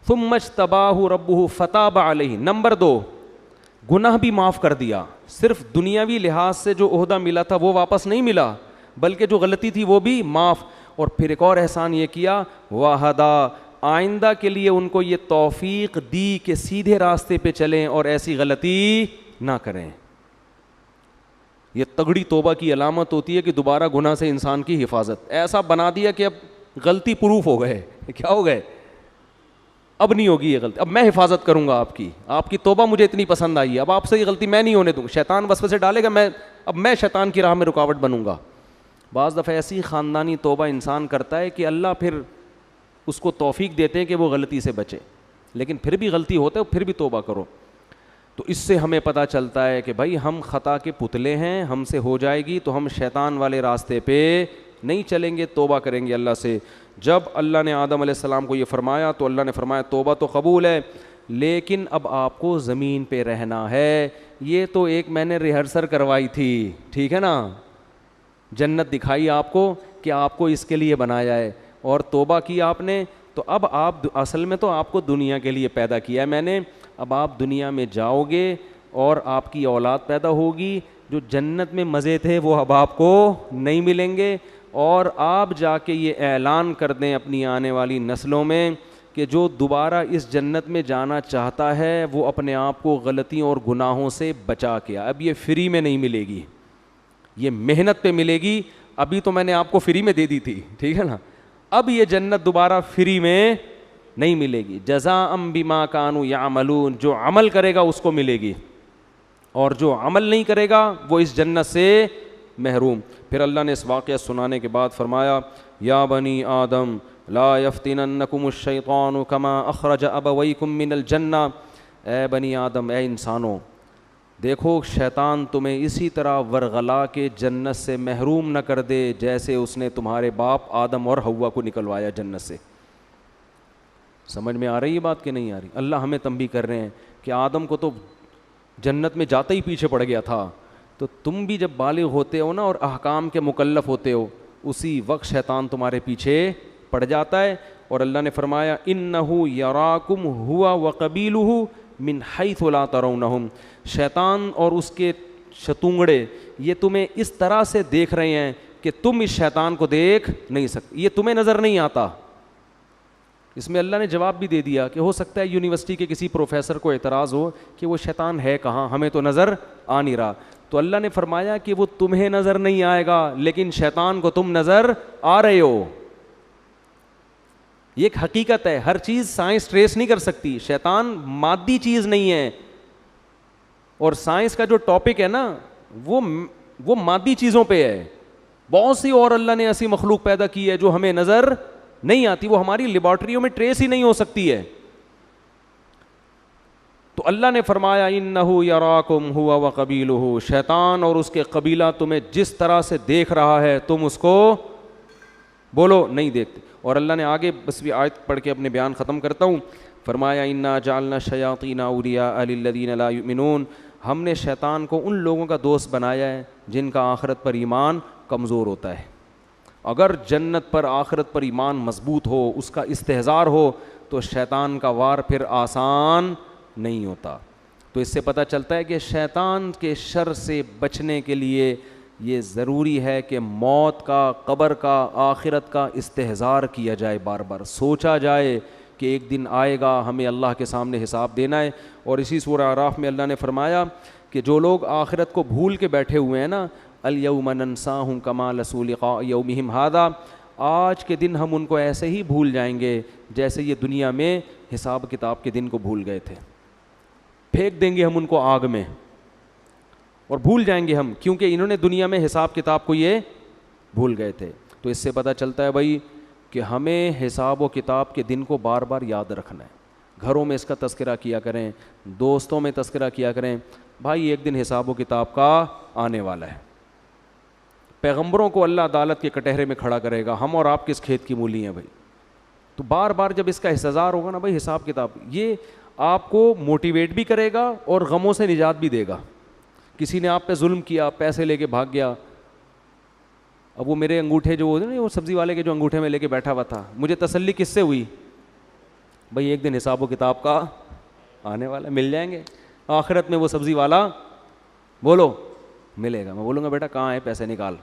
ثم اجتباہ ربہ فتاب علیہ. نمبر 2، گناہ بھی معاف کر دیا. صرف دنیاوی لحاظ سے جو عہدہ ملا تھا وہ واپس نہیں ملا، بلکہ جو غلطی تھی وہ بھی معاف. اور پھر ایک اور احسان یہ کیا وہدا، آئندہ کے لیے ان کو یہ توفیق دی کہ سیدھے راستے پہ چلیں اور ایسی غلطی نہ کریں. یہ تگڑی توبہ کی علامت ہوتی ہے کہ دوبارہ گناہ سے انسان کی حفاظت. ایسا بنا دیا کہ اب غلطی پروف ہو گئے، کیا ہو گئے؟ اب نہیں ہوگی یہ غلطی، اب میں حفاظت کروں گا آپ کی توبہ مجھے اتنی پسند آئی ہے، اب آپ سے یہ غلطی میں نہیں ہونے دوں. شیطان وسوسے ڈالے گا، اب میں شیطان کی راہ میں رکاوٹ بنوں گا. بعض دفعہ ایسی خاندانی توبہ انسان کرتا ہے کہ اللہ پھر اس کو توفیق دیتے ہیں کہ وہ غلطی سے بچے، لیکن پھر بھی غلطی ہوتا ہے پھر بھی توبہ کرو. تو اس سے ہمیں پتہ چلتا ہے کہ بھائی ہم خطا کے پتلے ہیں، ہم سے ہو جائے گی تو ہم شیطان والے راستے پہ نہیں چلیں گے، توبہ کریں گے اللہ سے. جب اللہ نے آدم علیہ السلام کو یہ فرمایا تو اللہ نے فرمایا توبہ تو قبول ہے، لیکن اب آپ کو زمین پہ رہنا ہے. یہ تو ایک میں نے ریہرسل کروائی تھی، ٹھیک ہے نا، جنت دکھائی آپ کو کہ آپ کو اس کے لیے بنایا ہے، اور توبہ کی آپ نے. تو اب آپ اصل میں تو آپ کو دنیا کے لیے پیدا کیا ہے میں نے. اب آپ دنیا میں جاؤ گے اور آپ کی اولاد پیدا ہوگی، جو جنت میں مزے تھے وہ اب آپ کو نہیں ملیں گے. اور آپ جا کے یہ اعلان کر دیں اپنی آنے والی نسلوں میں کہ جو دوبارہ اس جنت میں جانا چاہتا ہے وہ اپنے آپ کو غلطیوں اور گناہوں سے بچا کے. اب یہ فری میں نہیں ملے گی، یہ محنت پہ ملے گی. ابھی تو میں نے آپ کو فری میں دے دی تھی، ٹھیک ہے نا، اب یہ جنت دوبارہ فری میں نہیں ملے گی. جزاء بما کانوا یعملون، جو عمل کرے گا اس کو ملے گی، اور جو عمل نہیں کرے گا وہ اس جنت سے محروم. پھر اللہ نے اس واقعہ سنانے کے بعد فرمایا یا بنی آدم لا یفتننکم الشیطان کما اخرج ابویکم من الجنہ. اے بنی آدم، اے انسانوں، دیکھو شیطان تمہیں اسی طرح ورغلا کے جنت سے محروم نہ کر دے جیسے اس نے تمہارے باپ آدم اور حوا کو نکلوایا جنت سے. سمجھ میں آ رہی ہے بات کہ نہیں آ رہی؟ اللہ ہمیں تنبیہ کر رہے ہیں کہ آدم کو تو جنت میں جاتے ہی پیچھے پڑ گیا تھا، تو تم بھی جب بالغ ہوتے ہو نا اور احکام کے مکلف ہوتے ہو اسی وقت شیطان تمہارے پیچھے پڑ جاتا ہے. اور اللہ نے فرمایا انہ یراکم ہوا وقبیلہ من حیث لا ترونہم, شیطان اور اس کے شتونگڑے یہ تمہیں اس طرح سے دیکھ رہے ہیں کہ تم اس شیطان کو دیکھ نہیں سکتے, یہ تمہیں نظر نہیں آتا. اس میں اللہ نے جواب بھی دے دیا کہ ہو سکتا ہے یونیورسٹی کے کسی پروفیسر کو اعتراض ہو کہ وہ شیطان ہے کہاں, ہمیں تو نظر آ نہیں رہا. تو اللہ نے فرمایا کہ وہ تمہیں نظر نہیں آئے گا لیکن شیطان کو تم نظر آ رہے ہو. یہ ایک حقیقت ہے, ہر چیز سائنس ٹریس نہیں کر سکتی. شیطان مادی چیز نہیں ہے, اور سائنس کا جو ٹاپک ہے نا وہ مادی چیزوں پہ ہے. بہت سی اور اللہ نے ایسی مخلوق پیدا کی ہے جو ہمیں نظر نہیں آتی, وہ ہماری لیبارٹریوں میں ٹریس ہی نہیں ہو سکتی ہے. تو اللہ نے فرمایا انہ یراکم ہوا وقبیلہ, شیطان اور اس کے قبیلہ تمہیں جس طرح سے دیکھ رہا ہے تم اس کو بولو نہیں دیکھتے. اور اللہ نے آگے بس بھی آیت پڑھ کے اپنے بیان ختم کرتا ہوں. فرمایا انا جعلنا الشیاطین اولیاء للذین لا یؤمنون, ہم نے شیطان کو ان لوگوں کا دوست بنایا ہے جن کا آخرت پر ایمان کمزور ہوتا ہے. اگر جنت پر آخرت پر ایمان مضبوط ہو, اس کا استحضار ہو, تو شیطان کا وار پھر آسان نہیں ہوتا. تو اس سے پتہ چلتا ہے کہ شیطان کے شر سے بچنے کے لیے یہ ضروری ہے کہ موت کا, قبر کا, آخرت کا استحضار کیا جائے, بار بار سوچا جائے کہ ایک دن آئے گا, ہمیں اللہ کے سامنے حساب دینا ہے. اور اسی سورہ اعراف میں اللہ نے فرمایا کہ جو لوگ آخرت کو بھول کے بیٹھے ہوئے ہیں نا, الیوم ننساہم کما نسوا لقاء یومہم ھذا, آج کے دن ہم ان کو ایسے ہی بھول جائیں گے جیسے یہ دنیا میں حساب کتاب کے دن کو بھول گئے تھے. پھینک دیں گے ہم ان کو آگ میں اور بھول جائیں گے ہم, کیونکہ انہوں نے دنیا میں حساب کتاب کو یہ بھول گئے تھے. تو اس سے پتہ چلتا ہے بھائی کہ ہمیں حساب و کتاب کے دن کو بار بار یاد رکھنا ہے. گھروں میں اس کا تذکرہ کیا کریں, دوستوں میں تذکرہ کیا کریں, بھائی ایک دن حساب و کتاب کا آنے والا ہے. پیغمبروں کو اللہ عدالت کے کٹہرے میں کھڑا کرے گا, ہم اور آپ کس کھیت کی مولی ہیں بھائی. تو بار بار جب اس کا استحضار ہوگا نا بھائی حساب کتاب, یہ آپ کو موٹیویٹ بھی کرے گا اور غموں سے نجات بھی دے گا. کسی نے آپ پہ ظلم کیا, پیسے لے کے بھاگ گیا, اب وہ میرے انگوٹھے جو ہوتے ہیں وہ سبزی والے کے جو انگوٹھے میں لے کے بیٹھا ہوا تھا, مجھے تسلی کس سے ہوئی بھائی ایک دن حساب و کتاب کا آنے والا, مل جائیں گے آخرت میں وہ سبزی والا, بولو ملے گا. میں بولوں گا بیٹا کہاں ہے پیسے نکال,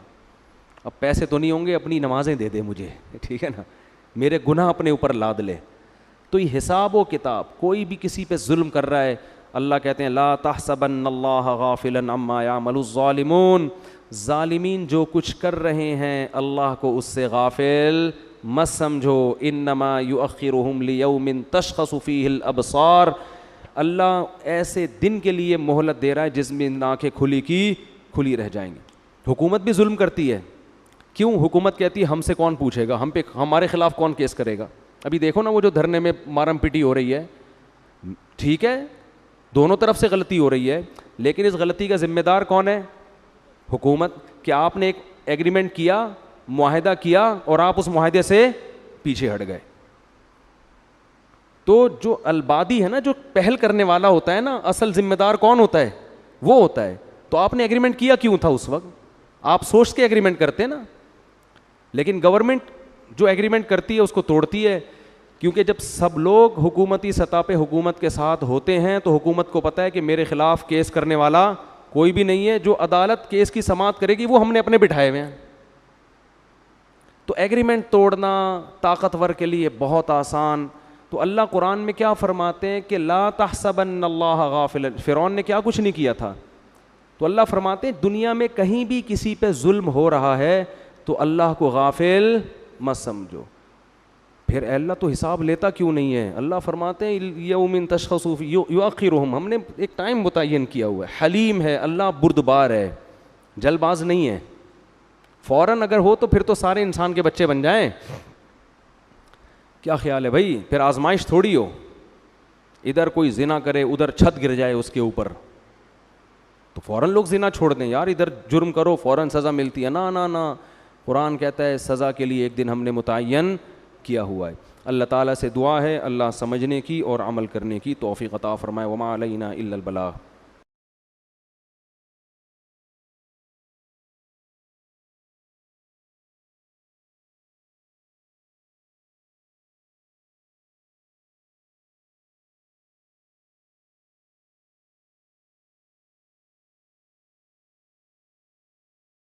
اب پیسے تو نہیں ہوں گے, اپنی نمازیں دے دے مجھے, ٹھیک ہے نا, میرے گناہ اپنے اوپر لاد لے. تو یہ حساب و کتاب, کوئی بھی کسی پہ ظلم کر رہا ہے, اللہ کہتے ہیں لا تحسبن اللہ غافلا عما یعمل الظالمون, ظالمین جو کچھ کر رہے ہیں اللہ کو اس سے غافل مت سمجھو. انما یؤخرہم لیوم تشخص فیہ الابصار, اللہ ایسے دن کے لیے مہلت دے رہا ہے جس میں آنکھیں کھلی کی کھلی رہ جائیں گی. حکومت بھی ظلم کرتی ہے, کیوں؟ حکومت کہتی ہے ہم سے کون پوچھے گا, ہم پہ ہمارے خلاف کون کیس کرے گا. ابھی دیکھو نا وہ جو دھرنے میں مارم پیٹی ہو رہی ہے, ٹھیک ہے دونوں طرف سے غلطی ہو رہی ہے, لیکن اس غلطی کا ذمہ دار کون ہے؟ حکومت. کہ آپ نے ایک ایگریمنٹ کیا, معاہدہ کیا, اور آپ اس معاہدے سے پیچھے ہٹ گئے. تو جو البادی ہے نا, جو پہل کرنے والا ہوتا ہے نا, اصل ذمہ دار کون ہوتا ہے؟ وہ ہوتا ہے. تو آپ نے ایگریمنٹ کیا کیوں تھا اس وقت؟ آپ سوچ کے ایگریمنٹ کرتے نا. لیکن گورنمنٹ جو ایگریمنٹ کرتی ہے اس کو توڑتی ہے, کیونکہ جب سب لوگ حکومتی سطح پہ حکومت کے ساتھ ہوتے ہیں تو حکومت کو پتہ ہے کہ میرے خلاف کیس کرنے والا کوئی بھی نہیں ہے, جو عدالت کیس کی سماعت کرے گی وہ ہم نے اپنے بٹھائے ہوئے ہیں. تو ایگریمنٹ توڑنا طاقتور کے لیے بہت آسان. تو اللہ قرآن میں کیا فرماتے ہیں کہ لا تحسبن اللہ غافلا, فرعون نے کیا کچھ نہیں کیا تھا. تو اللہ فرماتے ہیں دنیا میں کہیں بھی کسی پہ ظلم ہو رہا ہے تو اللہ کو غافل مت سمجھو. پھر اے اللہ تو حساب لیتا کیوں نہیں ہے؟ اللہ فرماتے ہیں یوم تشخص یؤخرہم, ہم نے ایک ٹائم متعین کیا ہوا ہے. حلیم ہے اللہ, بردبار ہے, جلد باز نہیں ہے. فوراً اگر ہو تو پھر تو سارے انسان کے بچے بن جائیں. کیا خیال ہے بھائی؟ پھر آزمائش تھوڑی ہو, ادھر کوئی زنا کرے ادھر چھت گر جائے اس کے اوپر, تو فوراً لوگ زنا چھوڑ دیں. یار ادھر جرم کرو فوراً سزا ملتی ہے, نا نا نا, قرآن کہتا ہے سزا کے لیے ایک دن ہم نے متعین کیا ہوا ہے. اللہ تعالیٰ سے دعا ہے اللہ سمجھنے کی اور عمل کرنے کی توفیق عطا فرمائے. وما علینا الا البلاغ.